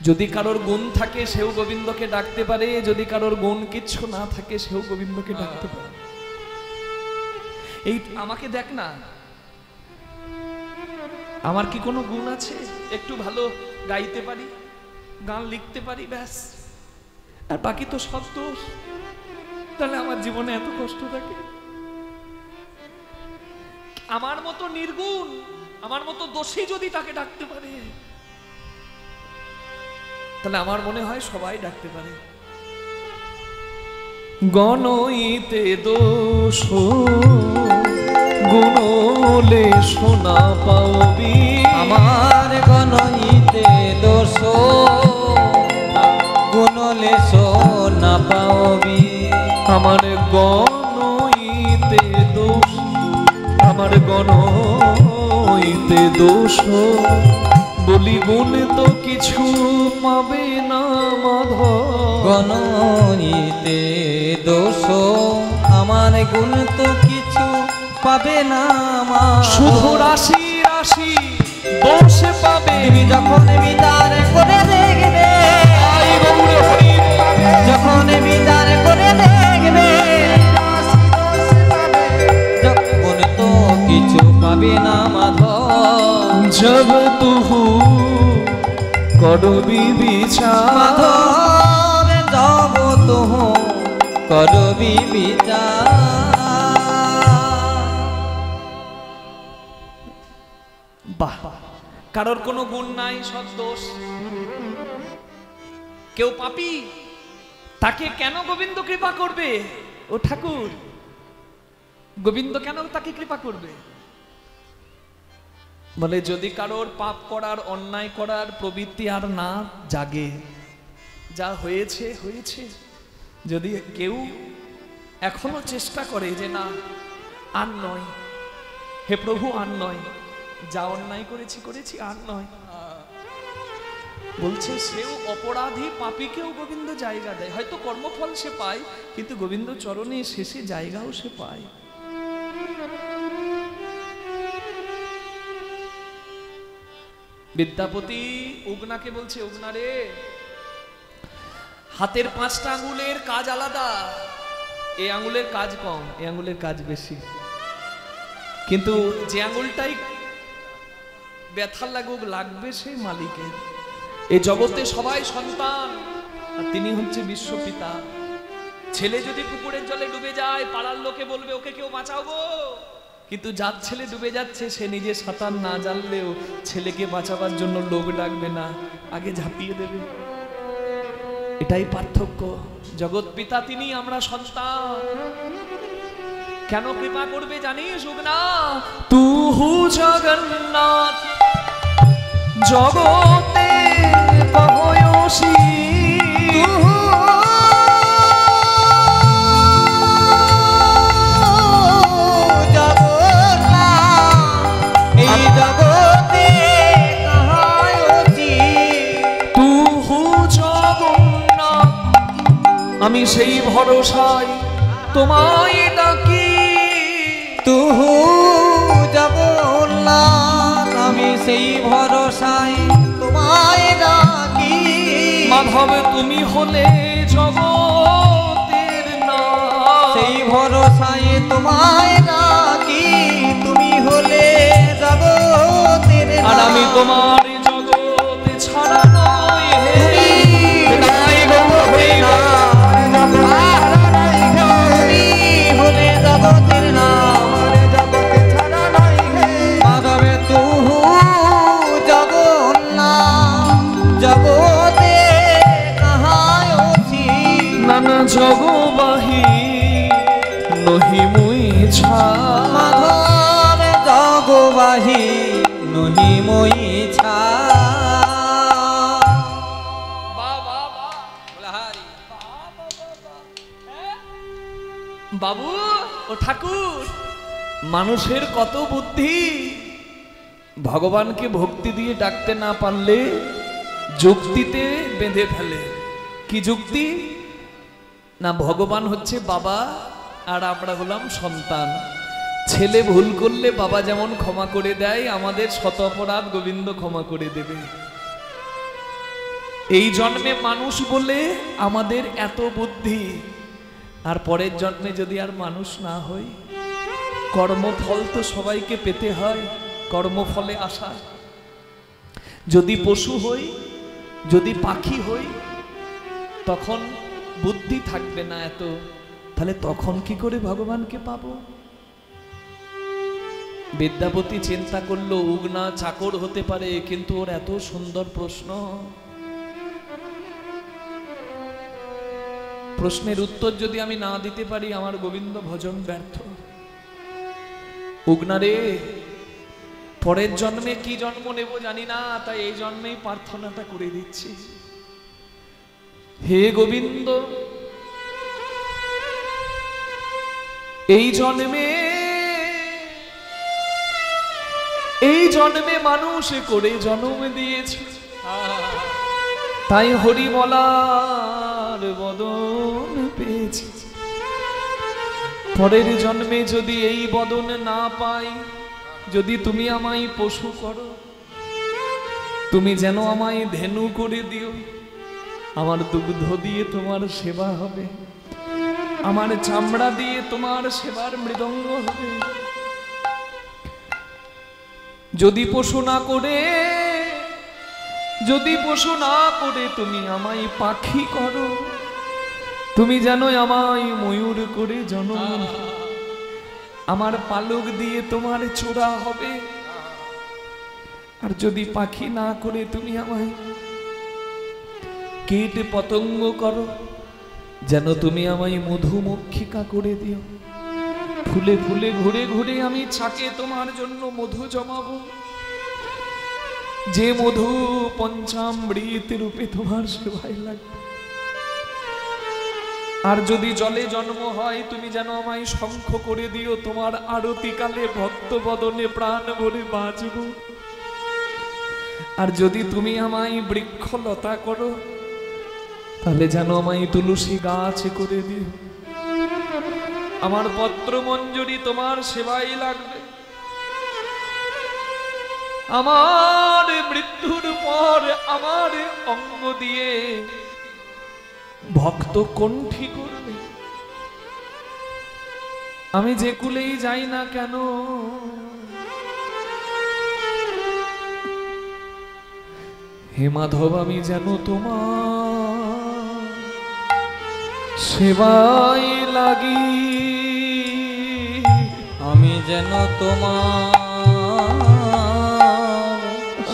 যদি কারোর গুণ থাকে সেও গোবিন্দকে ডাকতে পারে, যদি কারোর গুণ কিচ্ছু না থাকে সেও গোবিন্দকে ডাকতে পারে। এই আমাকে দেখ না, আমার কি কোনো গুণ আছে? একটু ভালো গাইতে পারি, গান লিখতে পারি, ব্যাস, আর বাকি তো সব দোষ। তাহলে আমার জীবনে এত কষ্ট থাকে? আমার মতো নির্গুণ, আমার মতো দোষী যদি তাকে ডাকতে পারে, তাহলে আমার মনে হয় সবাই ডাকতে পারে। গণইতে দোষ গুণলে সোনা পাবি, আমার গণইতে দোষ গুণলে সোনা পাবি। আমার গণইতে দোষ, আমার গণইতে দোষ বলি গুণ তো কিছু পাবে না মাধব। গণইতে দোষ আমার গুণ তো কিছু পাবে না মাধব। শুধু রাশি রাশি দোষ পাবে তুমি যখন বিচার করে দেখবে, যখন বিচার করে দেখবে, যখন তো কিছু পাবে না মাধব। জব তুহু করবি বিচার, মাধব যাব তুহু করবি বিচার। বাহ, কারোর কোনো গুণ নাই, সব দোষ। কেউ পাপী, তাকে কেন গোবিন্দ কৃপা করবে? ও ঠাকুর, গোবিন্দ কেন তাকে কৃপা করবে? বলে যদি কারোর পাপ করার, অন্যায় করার প্রবৃত্তি আর না জাগে, যা হয়েছে হয়েছে, যদি কেউ এখনো চেষ্টা করে যে না আর নয়, হে প্রভু আর নয়, যা অন্যায় করেছি করেছি, আর নয়, বলছে সেও অপরাধী, পাপীকেও গোবিন্দ জায়গা দেয়। হয়তো কর্মফল সে পায়, কিন্তু গোবিন্দ চরণে শেষে জায়গাও সে পায়। বিদ্যাপতি উগনাকে বলছে, উগনা রে, হাতের 5টা আঙ্গুলের কাজ আলাদা, এই আঙ্গুলের কাজ কম, এই আঙ্গুলের কাজ বেশি। কিন্তু যে আঙ্গুলটাই ব্যথা লাগুক, লাগবে সেই মালিকের। এই জগতে সবাই সন্তান, আর তিনি হচ্ছে বিশ্বপিতা। ছেলে যদি পুকুরের জলে ডুবে যায়, পাড়ার লোকে বলবে ওকে কেউ বাঁচাও গো। কিন্তু যার ছেলে ডুবে যাচ্ছে, সে নিজে সাঁতার না জানলেও ছেলেকে বাঁচাবার জন্য লোক ডাকবে না, আগে ঝাঁপিয়ে দেবে। এটাই পার্থক্য। জগৎ পিতা তিনি, আমরা সন্তান। কেন কৃপা করবে জানিস উগনা? তু হু জগন্নাথ জগতে কহয়সি, এই জগতে কহয়সি, তু হু জগন্নাথ আমি সেই ভরসায় তোমায় ডাকি। তুহু জগন্নাথ আমি সেই ভরসায় তোমায় ডাকি। মাধব তুমি হলে জগতের নাথ, সেই ভরসায় তোমায় ডাকি। তুমি হলে জগতের নাথ, আর আমি তোমার জগতে ছাড়া নই হে। নাই গো হই না, তুমি হলে জগতের নাথ, জগতে ছাড়া নাই হে। মাধবে তুহু জগন্নাথ জগতে কহয়সি, নানা জগবাহি নহি মুই ছা। মাধব জগবাহি নহি মই ছা। বাবু ও ঠাকুর, মানুষের কত বুদ্ধি। ভগবানকে ভক্তি দিয়ে ডাকতে না পারলে যুক্তিতে বেঁধে ফেলে। কি যুক্তি? না ভগবান হচ্ছে বাবা আর আমরা হলাম সন্তান। ছেলে ভুল করলে বাবা যেমন ক্ষমা করে দেয়, আমাদের শত অপরাধ গোবিন্দ ক্ষমা করে দেবে। এই জন্মে মানুষ বলে আমাদের এত বুদ্ধি, আর পরের জন্মে যদি আর মানুষ না হই, কর্মফল তো সবাইকে পেতে হয়, কর্মফলে আসা। যদি পশু হই, যদি পাখি হই, তখন বুদ্ধি থাকবে না এত, তাহলে তখন কি করে ভগবানকে পাবো? বিদ্যাপতি চিন্তা করলো উগনা চাকর হতে পারে, কিন্তু ওর এত সুন্দর প্রশ্ন, প্রশ্নের উত্তর যদি আমি না দিতে পারি আমার গোবিন্দ ভজন ব্যর্থ। উগনা রে, পরের জন্মে কি জন্ম নেব জানি না, তাই এই জন্মেই প্রার্থনাটা করে দিচ্ছি। হে গোবিন্দ, এই জন্মে মানুষ করে জন্ম দিয়েছে, তাই হরি বলার বদন পেয়েছি। পরের জন্মে যদি এই বদন না পাই, যদি তুমি আমায় পশু করো, তুমি যেন আমায় ধেনু করে দিও। আমার দুগ্ধ দিয়ে তোমার সেবা হবে, আমার চামড়া দিয়ে তোমার সেবার মৃদঙ্গ হবে। যদি পশু না করে তুমি আমায় পাখি করো, তুমি যেন আমায় ময়ূর করে জনম, আমার পালক দিয়ে তোমার চূড়া হবে। আর যদি পাখি না করে তুমি আমায় কীট পতঙ্গ করো, যেন তুমি আমায় মধুমক্ষিকা করে দিও। ফুলে ফুলে ঘুরে ঘুরে আমি ছাকে তোমার জন্য মধু জমাবো, যে মধু পঞ্চামৃত রূপে তোমার সেবায় লাগবে। আর যদি জলে জন্ম হয়, তুমি যেন আমায় শঙ্খ করে দিও, তোমার আরতি কালে ভক্ত বদনে প্রাণ ভরে বাঁচব। আর যদি তুমি আমায় বৃক্ষলতা করো, তাহলে যেন আমায় তুলসী গাছ করে দিও। আমার পত্র মঞ্জুরি তোমার সেবাই লাগবে। আমার মৃত্যুর পর আমার অঙ্গ দিয়ে ভক্ত কণ্ঠী করবে। আমি যে কুলেই যাই না কেন, হে মাধব আমি যেন তোমার সেবাই লাগি, আমি যেন তোমার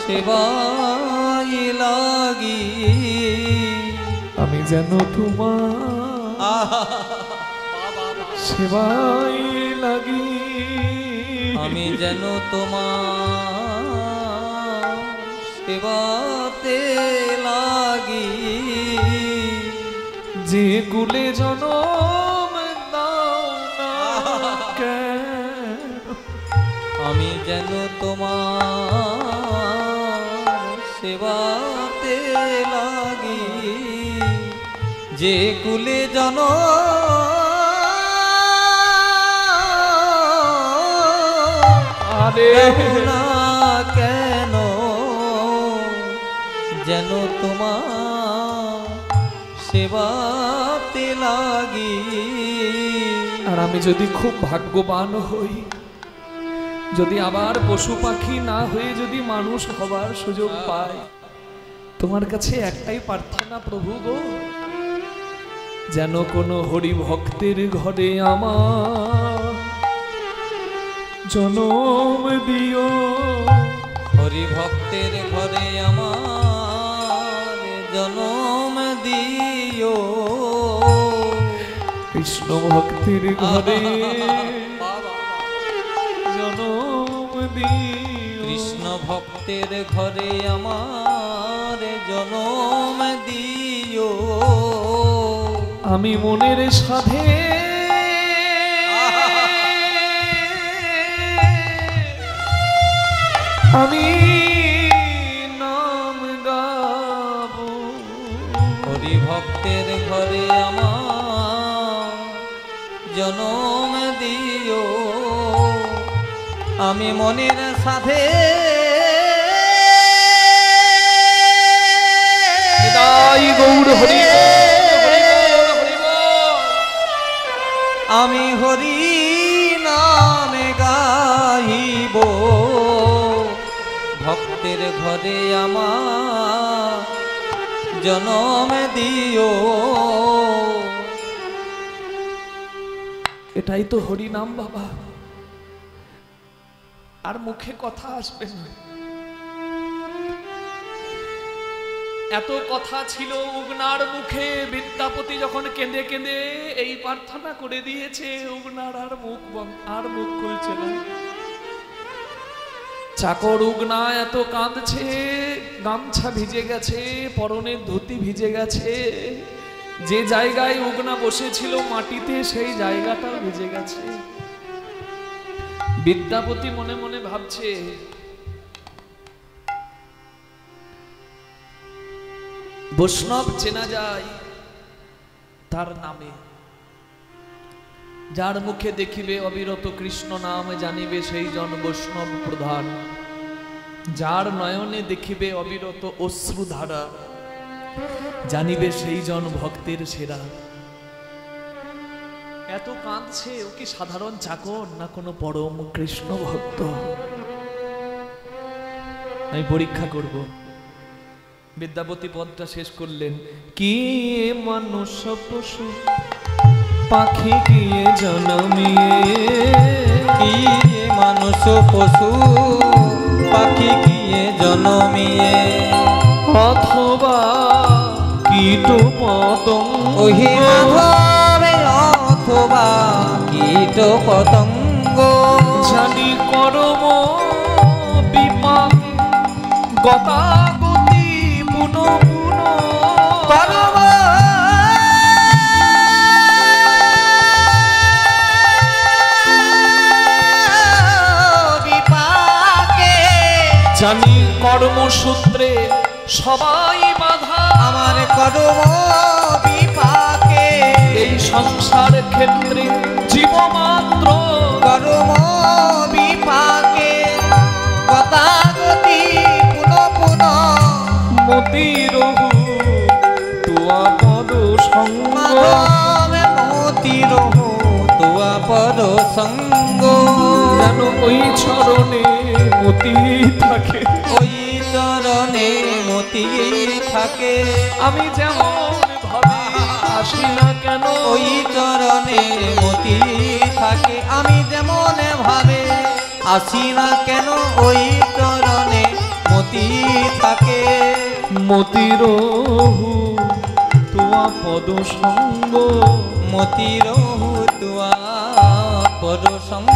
সেবাই লাগি, আমি যেন তোমার সেবাই লাগি আমি যেন তোমার সেবাতে লাগি যে কুলে জনম দাও না কেন আমি যেন তোমার সেবাতে লাগি যে কুলে জন আরে না কেন যেন তোমার সেবাতে লাগি। আর আমি যদি খুব ভাগ্যবান হই, যদি আবার পশু পাখি না হয়ে যদি মানুষ হবার সুযোগ পাই, তোমার কাছে একটাই প্রার্থনা প্রভু গো, যেন কোনো হরি ভক্তের ঘরে আমার জনম দিও। হরি ভক্তের ঘরে আমার জনম দিও। কৃষ্ণ ভক্তের ঘরে জনম দিও। কৃষ্ণ ভক্তের ঘরে আমার জনম দিও। আমি মনের সাধে আমি নাম গাবো। হরি ভক্তের ঘরে আমার জনম দিও। আমি মনের সাথে নিতাই গৌর হরি বল, হরি বল, হরি বল। আমি হরি নামে গাইব। ভক্তের ঘরে আমার জনম দিও। এটাই তো হরি নাম বাবা, আর মুখে কথা আসবে না। এত কথা ছিল উগনার মুখে, বিদ্যাপতি যখন কেঁদে কেঁদে এই প্রার্থনা করে দিয়েছে, উগনার আর মুখ খুলছে না। চাকর উগনা এত কাঁদছে, গামছা ভিজে গেছে, পরনের ধুতি ভিজে গেছে, যে জায়গায় উগনা বসেছিল মাটিতে সেই জায়গাটা ভিজে গেছে। বিদ্যাপতি মনে মনে ভাবছে, বৈষ্ণব চেনা যায় তার নামে, যার মুখে দেখিবে অবিরত কৃষ্ণ নাম জানিবে সেই জন বৈষ্ণব প্রধান। যার নয়নে দেখিবে অবিরত অশ্রুধারা জানিবে সেই জন ভক্তের সেরা। এত কাঁদছে, ও কি সাধারণ চাকর না কোনো পরম কৃষ্ণ ভক্ত? আমি পরীক্ষা করব। বিদ্যাপতি পদটা শেষ করলেন, কি মানুষ পশু পাখি কিয়ে জনমিয়ে, কি মানুষ পশু পাখি কিয়ে জনমিয়ে, অথবা কীট পতঙ্গ, ওহে মাধবে অথবা কীট পতঙ্গ, জানি করম বিপাক গতাগতি পুন পুন, করম বিপাকে, জানি কর্মসূত্রে সবাই বাধা, আমার কর্ম বিপাকে, এই সংসার ক্ষেত্রে জীবমাত্র কর্ম বিপাকে, গতাগতি পুন পুন, মতিরহু তুয়া পদ সঙ্গ, মাধবে মতির তোয়া পদ সঙ্গ, যেন ওই চরণে মতি থাকে, ওই চরণে মতি থাকে, আমি যেমন ভাবে আসি না কেন, ওই চরণে মতি থাকে, আমি যেমন ভাবে আসি না কেন, ওই চরণে মতি থাকে, মতিরহু তুয়া পদ সঙ্গ, মতির তোয়া সঙ্গ।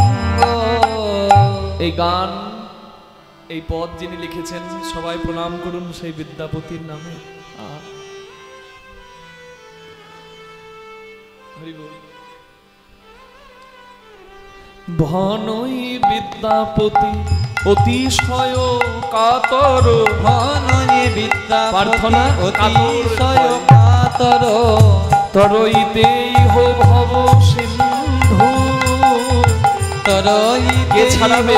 এই গান, এই পদ যিনি লিখেছেন সবাই প্রণাম করুন সেই বিদ্যাপতির নামে। হরি বল। ভনই বিদ্যাপতি অতিশয় কাতর, ভনয়ে বিদ্যাপতি প্রার্থনা অতিশয় কাতর, তরইতেই হো ভব সিন্ধু। কে ছাড়াবে?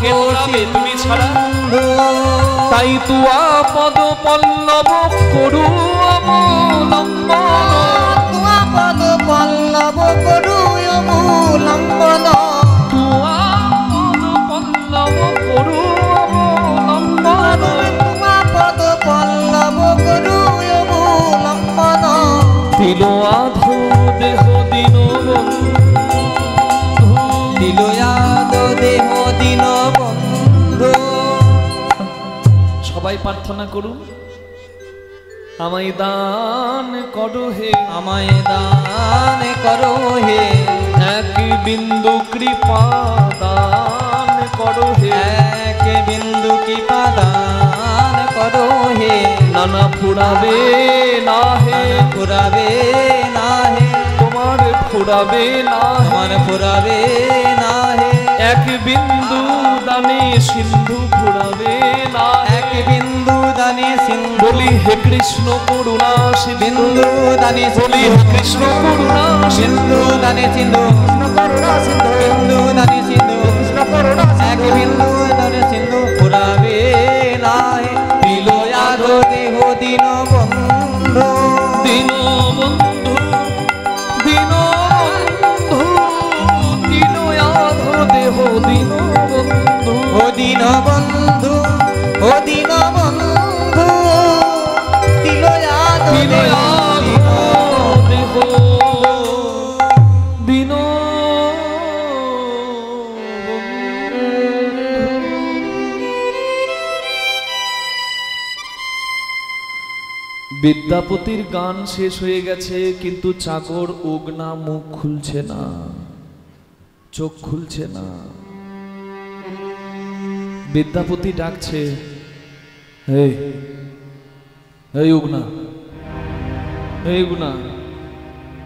কে তোড়াবে? তুমি ছাড়া। তাই তুয়া পদ পল্লব করু অবলম্বন, তুয়া পদ পল্লব করু অবলম্বন, তুয়া পদ পল্লব করু অবলম্বন, তুয়া পদ পল্লব করু অবলম্বন। দিল আধো দেহ দিন বন্ধু, দিল আধো দেহ দিন বন্ধু। সবাই প্রার্থনা করুন। আমায় দান করো হে, আমায় দান করো হে, এক বিন্দু কৃপা দান করো হে, এক বিন্দু কৃপা দান করো হে। নানা ফুরাবে না হে, ফুরাবে না হে, তোমার ফুরাবে না হে, তোমার ফুরাবে না হে। এক বিন্দু দানে সিন্ধু ফুরাবে না হে। এক বিন্দু দানে সিন্ধু, বলি হে কৃষ্ণ করুণা সিন্ধু, বিন্দু দানে বলি সিন্ধু, হে কৃষ্ণ করুণা সিন্ধু, বিন্দু দানে সিন্ধু, করুণা সিন্ধু, বিন্দু দানে সিন্ধু, কৃষ্ণ করুণা এক সিন্ধু। বিন্দু দানে সিন্ধু ফুরাবে না হে। দিল আধো দেহ দিন বন্ধু, দিন বন্ধু, দিন বন্ধু, দিন আধো দেহ দিন বন্ধু, ও দিন বন্ধু, ও দিন বন্ধু, দিল আধো দিন দেহ আধো দেহ দিন বন্ধু। বিদ্যাপতির গান শেষ হয়ে গেছে, কিন্তু চাকর উগনা মুখ খুলছে না, চোখ খুলছে না। বিদ্যাপতি ডাকছে, এই এই উগনা, এই উগনা,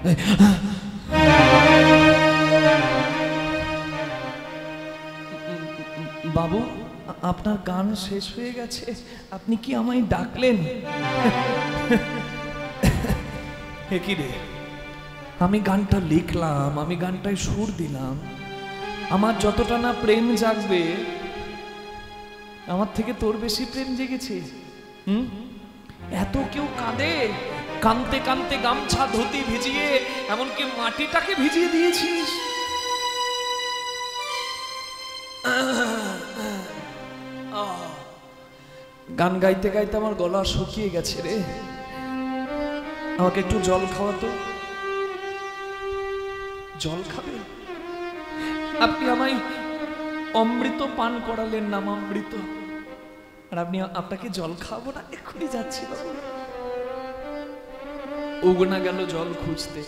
এই, বাবু আপনার গান শেষ হয়ে গেছে, আপনি কি আমায় ডাকলেন? কি রে, আমি গানটা লিখলাম, আমি গানটায় সুর দিলাম, আমার যতটা না প্রেম জাগবে, আমার থেকে তোর বেশি প্রেম জেগেছে। এত কেউ কাঁদে, কাঁদতে কাঁদতে গামছা ধুতি ভিজিয়ে এমনকি মাটিটাকে ভিজিয়ে দিয়েছিস। গান গাইতে গাইতে আমার গলা শুকিয়ে গেছে রে, আমাকে একটু জল খাওয়াতো। জল খাবে? আপনি আমায় অমৃত পান করালেন, নামামৃত, আর আপনি আপনাকে জল খাবো না? এক্ষুনি যাচ্ছিল। উগনা গেল জল খুঁজতে।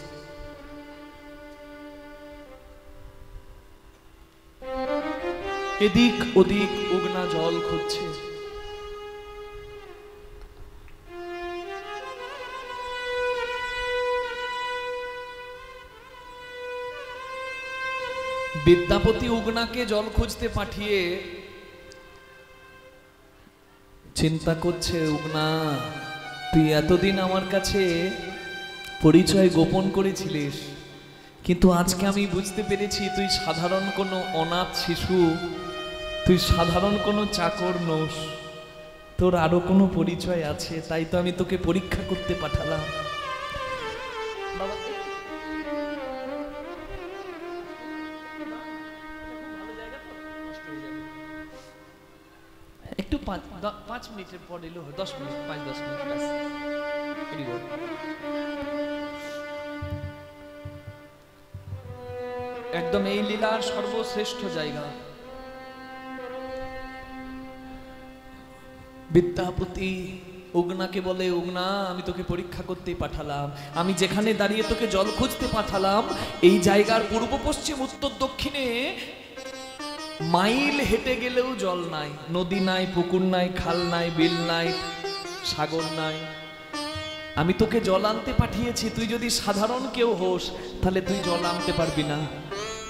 এদিক ওদিক উগনা জল খুঁজছে। বিদ্যাপতি উগনাকে জল খুঁজতে পাঠিয়ে চিন্তা করছে, উগনা তুই এতদিন আমার কাছে পরিচয় গোপন করেছিলিস, কিন্তু আজকে আমি বুঝতে পেরেছি তুই সাধারণ কোনো অনাথ শিশু, তুই সাধারণ কোনো চাকর নোস, তোর আরো কোনো পরিচয় আছে, তাই তো আমি তোকে পরীক্ষা করতে পাঠালাম। একটু 5 মিনিটের পর এলো, 10 মিনিট, 5-10 মিনিট ব্যাস। একদম এই লীলার সর্বশ্রেষ্ঠ জায়গা। বিদ্যাপতি উগনাকে বলে, উগনা আমি তোকে পরীক্ষা করতেই পাঠালাম, আমি যেখানে দাঁড়িয়ে তোকে জল খুঁজতে পাঠালাম এই জায়গার পূর্ব পশ্চিম উত্তর দক্ষিণে মাইল হেঁটে গেলেও জল নাই, নদী নাই, পুকুর নাই, খাল নাই, বিল নাই, সাগর নাই। আমি তোকে জল আনতে পাঠিয়েছি, তুই যদি সাধারণ কেউ হোস তাহলে তুই জল আনতে পারবি না,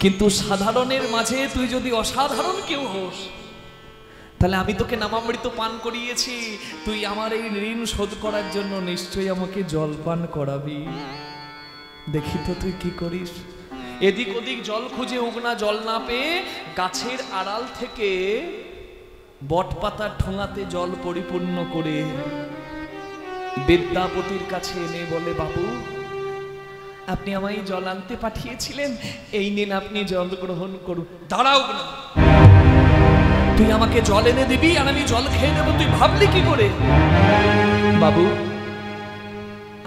কিন্তু সাধারণের মাঝে তুই যদি অসাধারণ কেউ হোস তাহলে আমি তোকে নামামৃত পান করিয়েছি, তুই আমার এই ঋণ শোধ করার জন্য নিশ্চয়ই আমাকে জল পান করাবি। দেখি তো তুই কি করিস। এদিক ওদিক জল খুঁজে উগনা জল না পেয়ে গাছের আড়াল থেকে বটপাতার ঠোঙাতে জল পরিপূর্ণ করে বিদ্যাপতির কাছে এনে বলে, বাবু আপনি আমায় জল আনতে পাঠিয়েছিলেন, এই নিন আপনি জল গ্রহণ করুন। দাঁড়াও না, তুই আমাকে জল এনে দিবি আর আমি জল খেয়ে নেবো, তুই ভাবলি কি করে? বাবু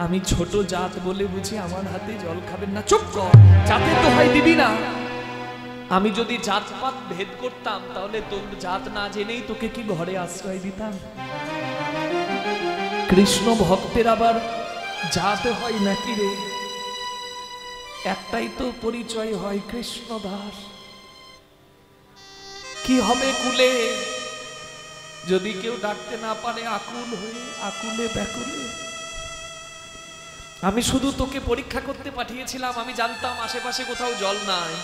আমি ছোট জাত বলে বুঝি আমার হাতে জল খাবেন না? চুপ কর, জাতের দোহাই দিবি না। আমি যদি জাতপাত ভেদ করতাম তাহলে তোর জাত না জেনেই তোকে কি ঘরে আশ্রয় দিতাম? কৃষ্ণ ভক্তের আবার জাত হয় নাকি রে? একটাই তো পরিচয় হয়, কৃষ্ণ দাস। কি হবে কুলে যদি কেউ ডাকতে না পারে আকুল হয়ে, আকুলে ব্যাকুলে? আমি শুধু তোকে পরীক্ষা করতে পাঠিয়েছিলাম, আমি জানতাম আশেপাশে কোথাও জল নাই।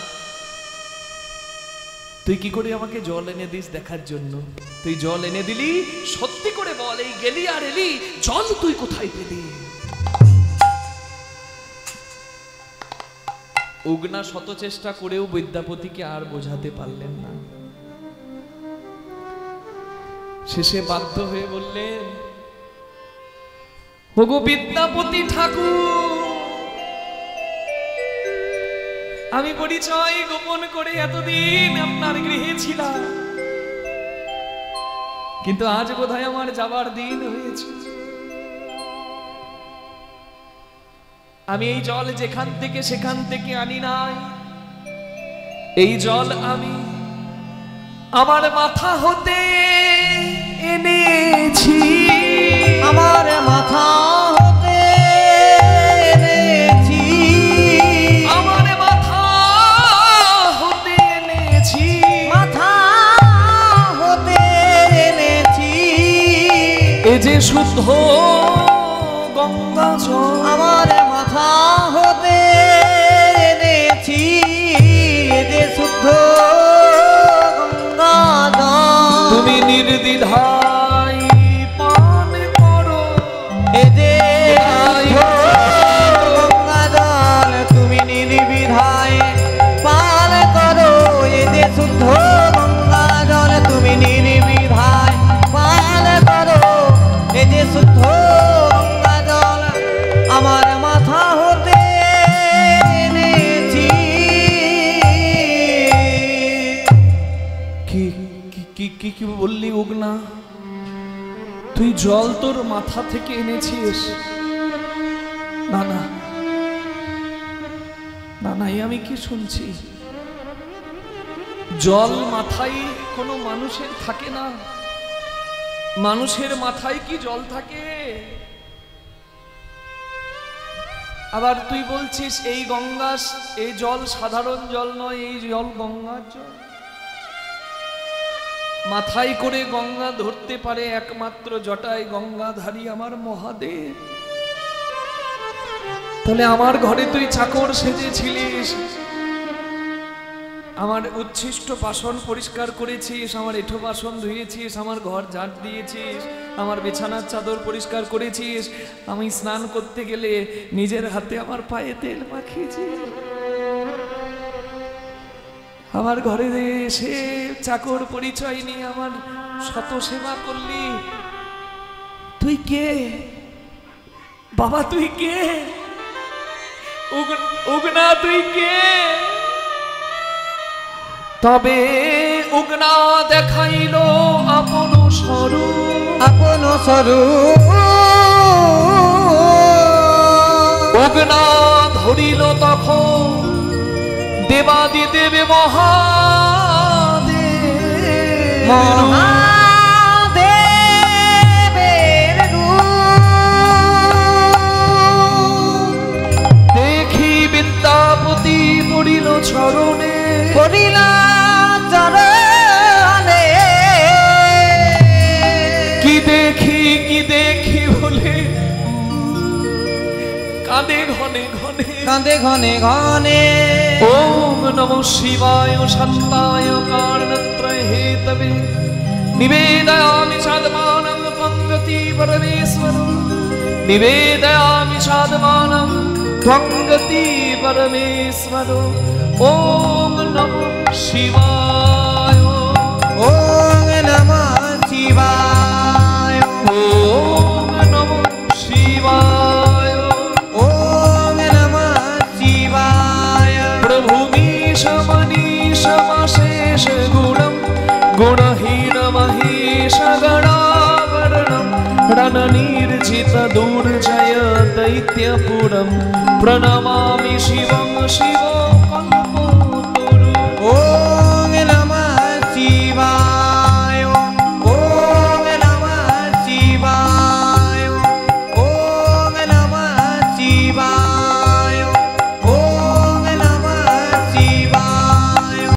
তুই কি করে আমাকে জল এনে দিস দেখার জন্য? তুই জল এনে দিলি, সত্যি করে বল, এই গেলি আর এলি, জল তুই কোথায় পেলি? উগনা শত চেষ্টা করেও বিদ্যাপতিকে আর বোঝাতে পারলেন না। শেষে বাধ্য হয়ে বললেন, ওগো বিদ্যাপতি ঠাকুর, আমি পরিচয় গোপন করে এতদিন আপনার গৃহে ছিলাম, কিন্তু আজ বোধহয় আমার যাবার দিন হয়েছে। আমি এই জল যেখান থেকে সেখান থেকে আনি নাই, এই জল আমি আমার মাথা হতে এনেছি, আমার মাথা হতে এনেছি, আমার মাথা হতে এনেছি, মাথা হতে এনেছি। এ যে শুদ্ধ গঙ্গা জল, আমার মাথা হতে এনেছি, এ যে শুদ্ধ গঙ্গা জল। তুমি নির্দ্বিধায় পান করো, এ যে গঙ্গা জল তুমি নির্বিধায় পান করো, এ যে শুদ্ধ গঙ্গা জল তুমি নির্বিধায় পান করো, এ যে শুদ্ধ গঙ্গা জল আমার মাথা হতে এনেছি। কি কি কি কি বললি উগনা? তুই জল তোর মাথা থেকে এনেছিস? না না না না, আমি কি শুনছি? জল মাথায় কোনো মানুষের থাকে না? মানুষের মাথায় কি জল থাকে? আবার তুই বলছিস এই গঙ্গা, এই জল সাধারণ জল নয়, এই জল গঙ্গার জল। মাথায় করে গঙ্গা ধরতে পারে একমাত্র জটায় গঙ্গাধারী আমার মহাদেব। তাহলে আমার ঘরে তুই চাকর সেজেছিলিস, আমার উচ্ছিষ্ট বাসন পরিষ্কার করেছিস, আমার এঁঠো বাসন ধুয়েছিস, আমার ঘর ঝাড় দিয়েছিস, আমার বিছানার চাদর পরিষ্কার করেছিস, আমি স্নান করতে গেলে নিজের হাতে আমার পায়ে তেল মাখিয়েছিস, আমার ঘরে এসে চাকর পরিচয় নিয়ে আমার শত সেবা করলি। তুই কে বাবা? তুই কে উগনা? তুই কে? তবে উগনা দেখাইল আপন স্বরূপ, আপন স্বরূপ উগনা ধরিল তখন দেবাদিদেব মহাদেব, মহাদেবের রূপ। পড়িল চরণে পড়িল চরণে কি দেখি বলে কাঁদে ঘনে ঘনে কাঁদে ঘনে ঘনে ওম নমঃ শিবায় শান্তায় কারণত্রয় হেতবে নিবেদয়ামি সাধমানং ত্বং গতি পরমেশ্বর নিবেদয়ামি সাধমানং ত্বং গতি পরমেশ্বর ওম নমঃ শিবায় ওম নমঃ শিবায় ওম নমঃ শিবায় ওম নমঃ শিবায় প্রভুमीश मनीषमशेष गुणं गुणहीनमहेश गणावरणं रणनिर्जित दुर्जय दैत्यपुरं प्रणमामि शिवं शिव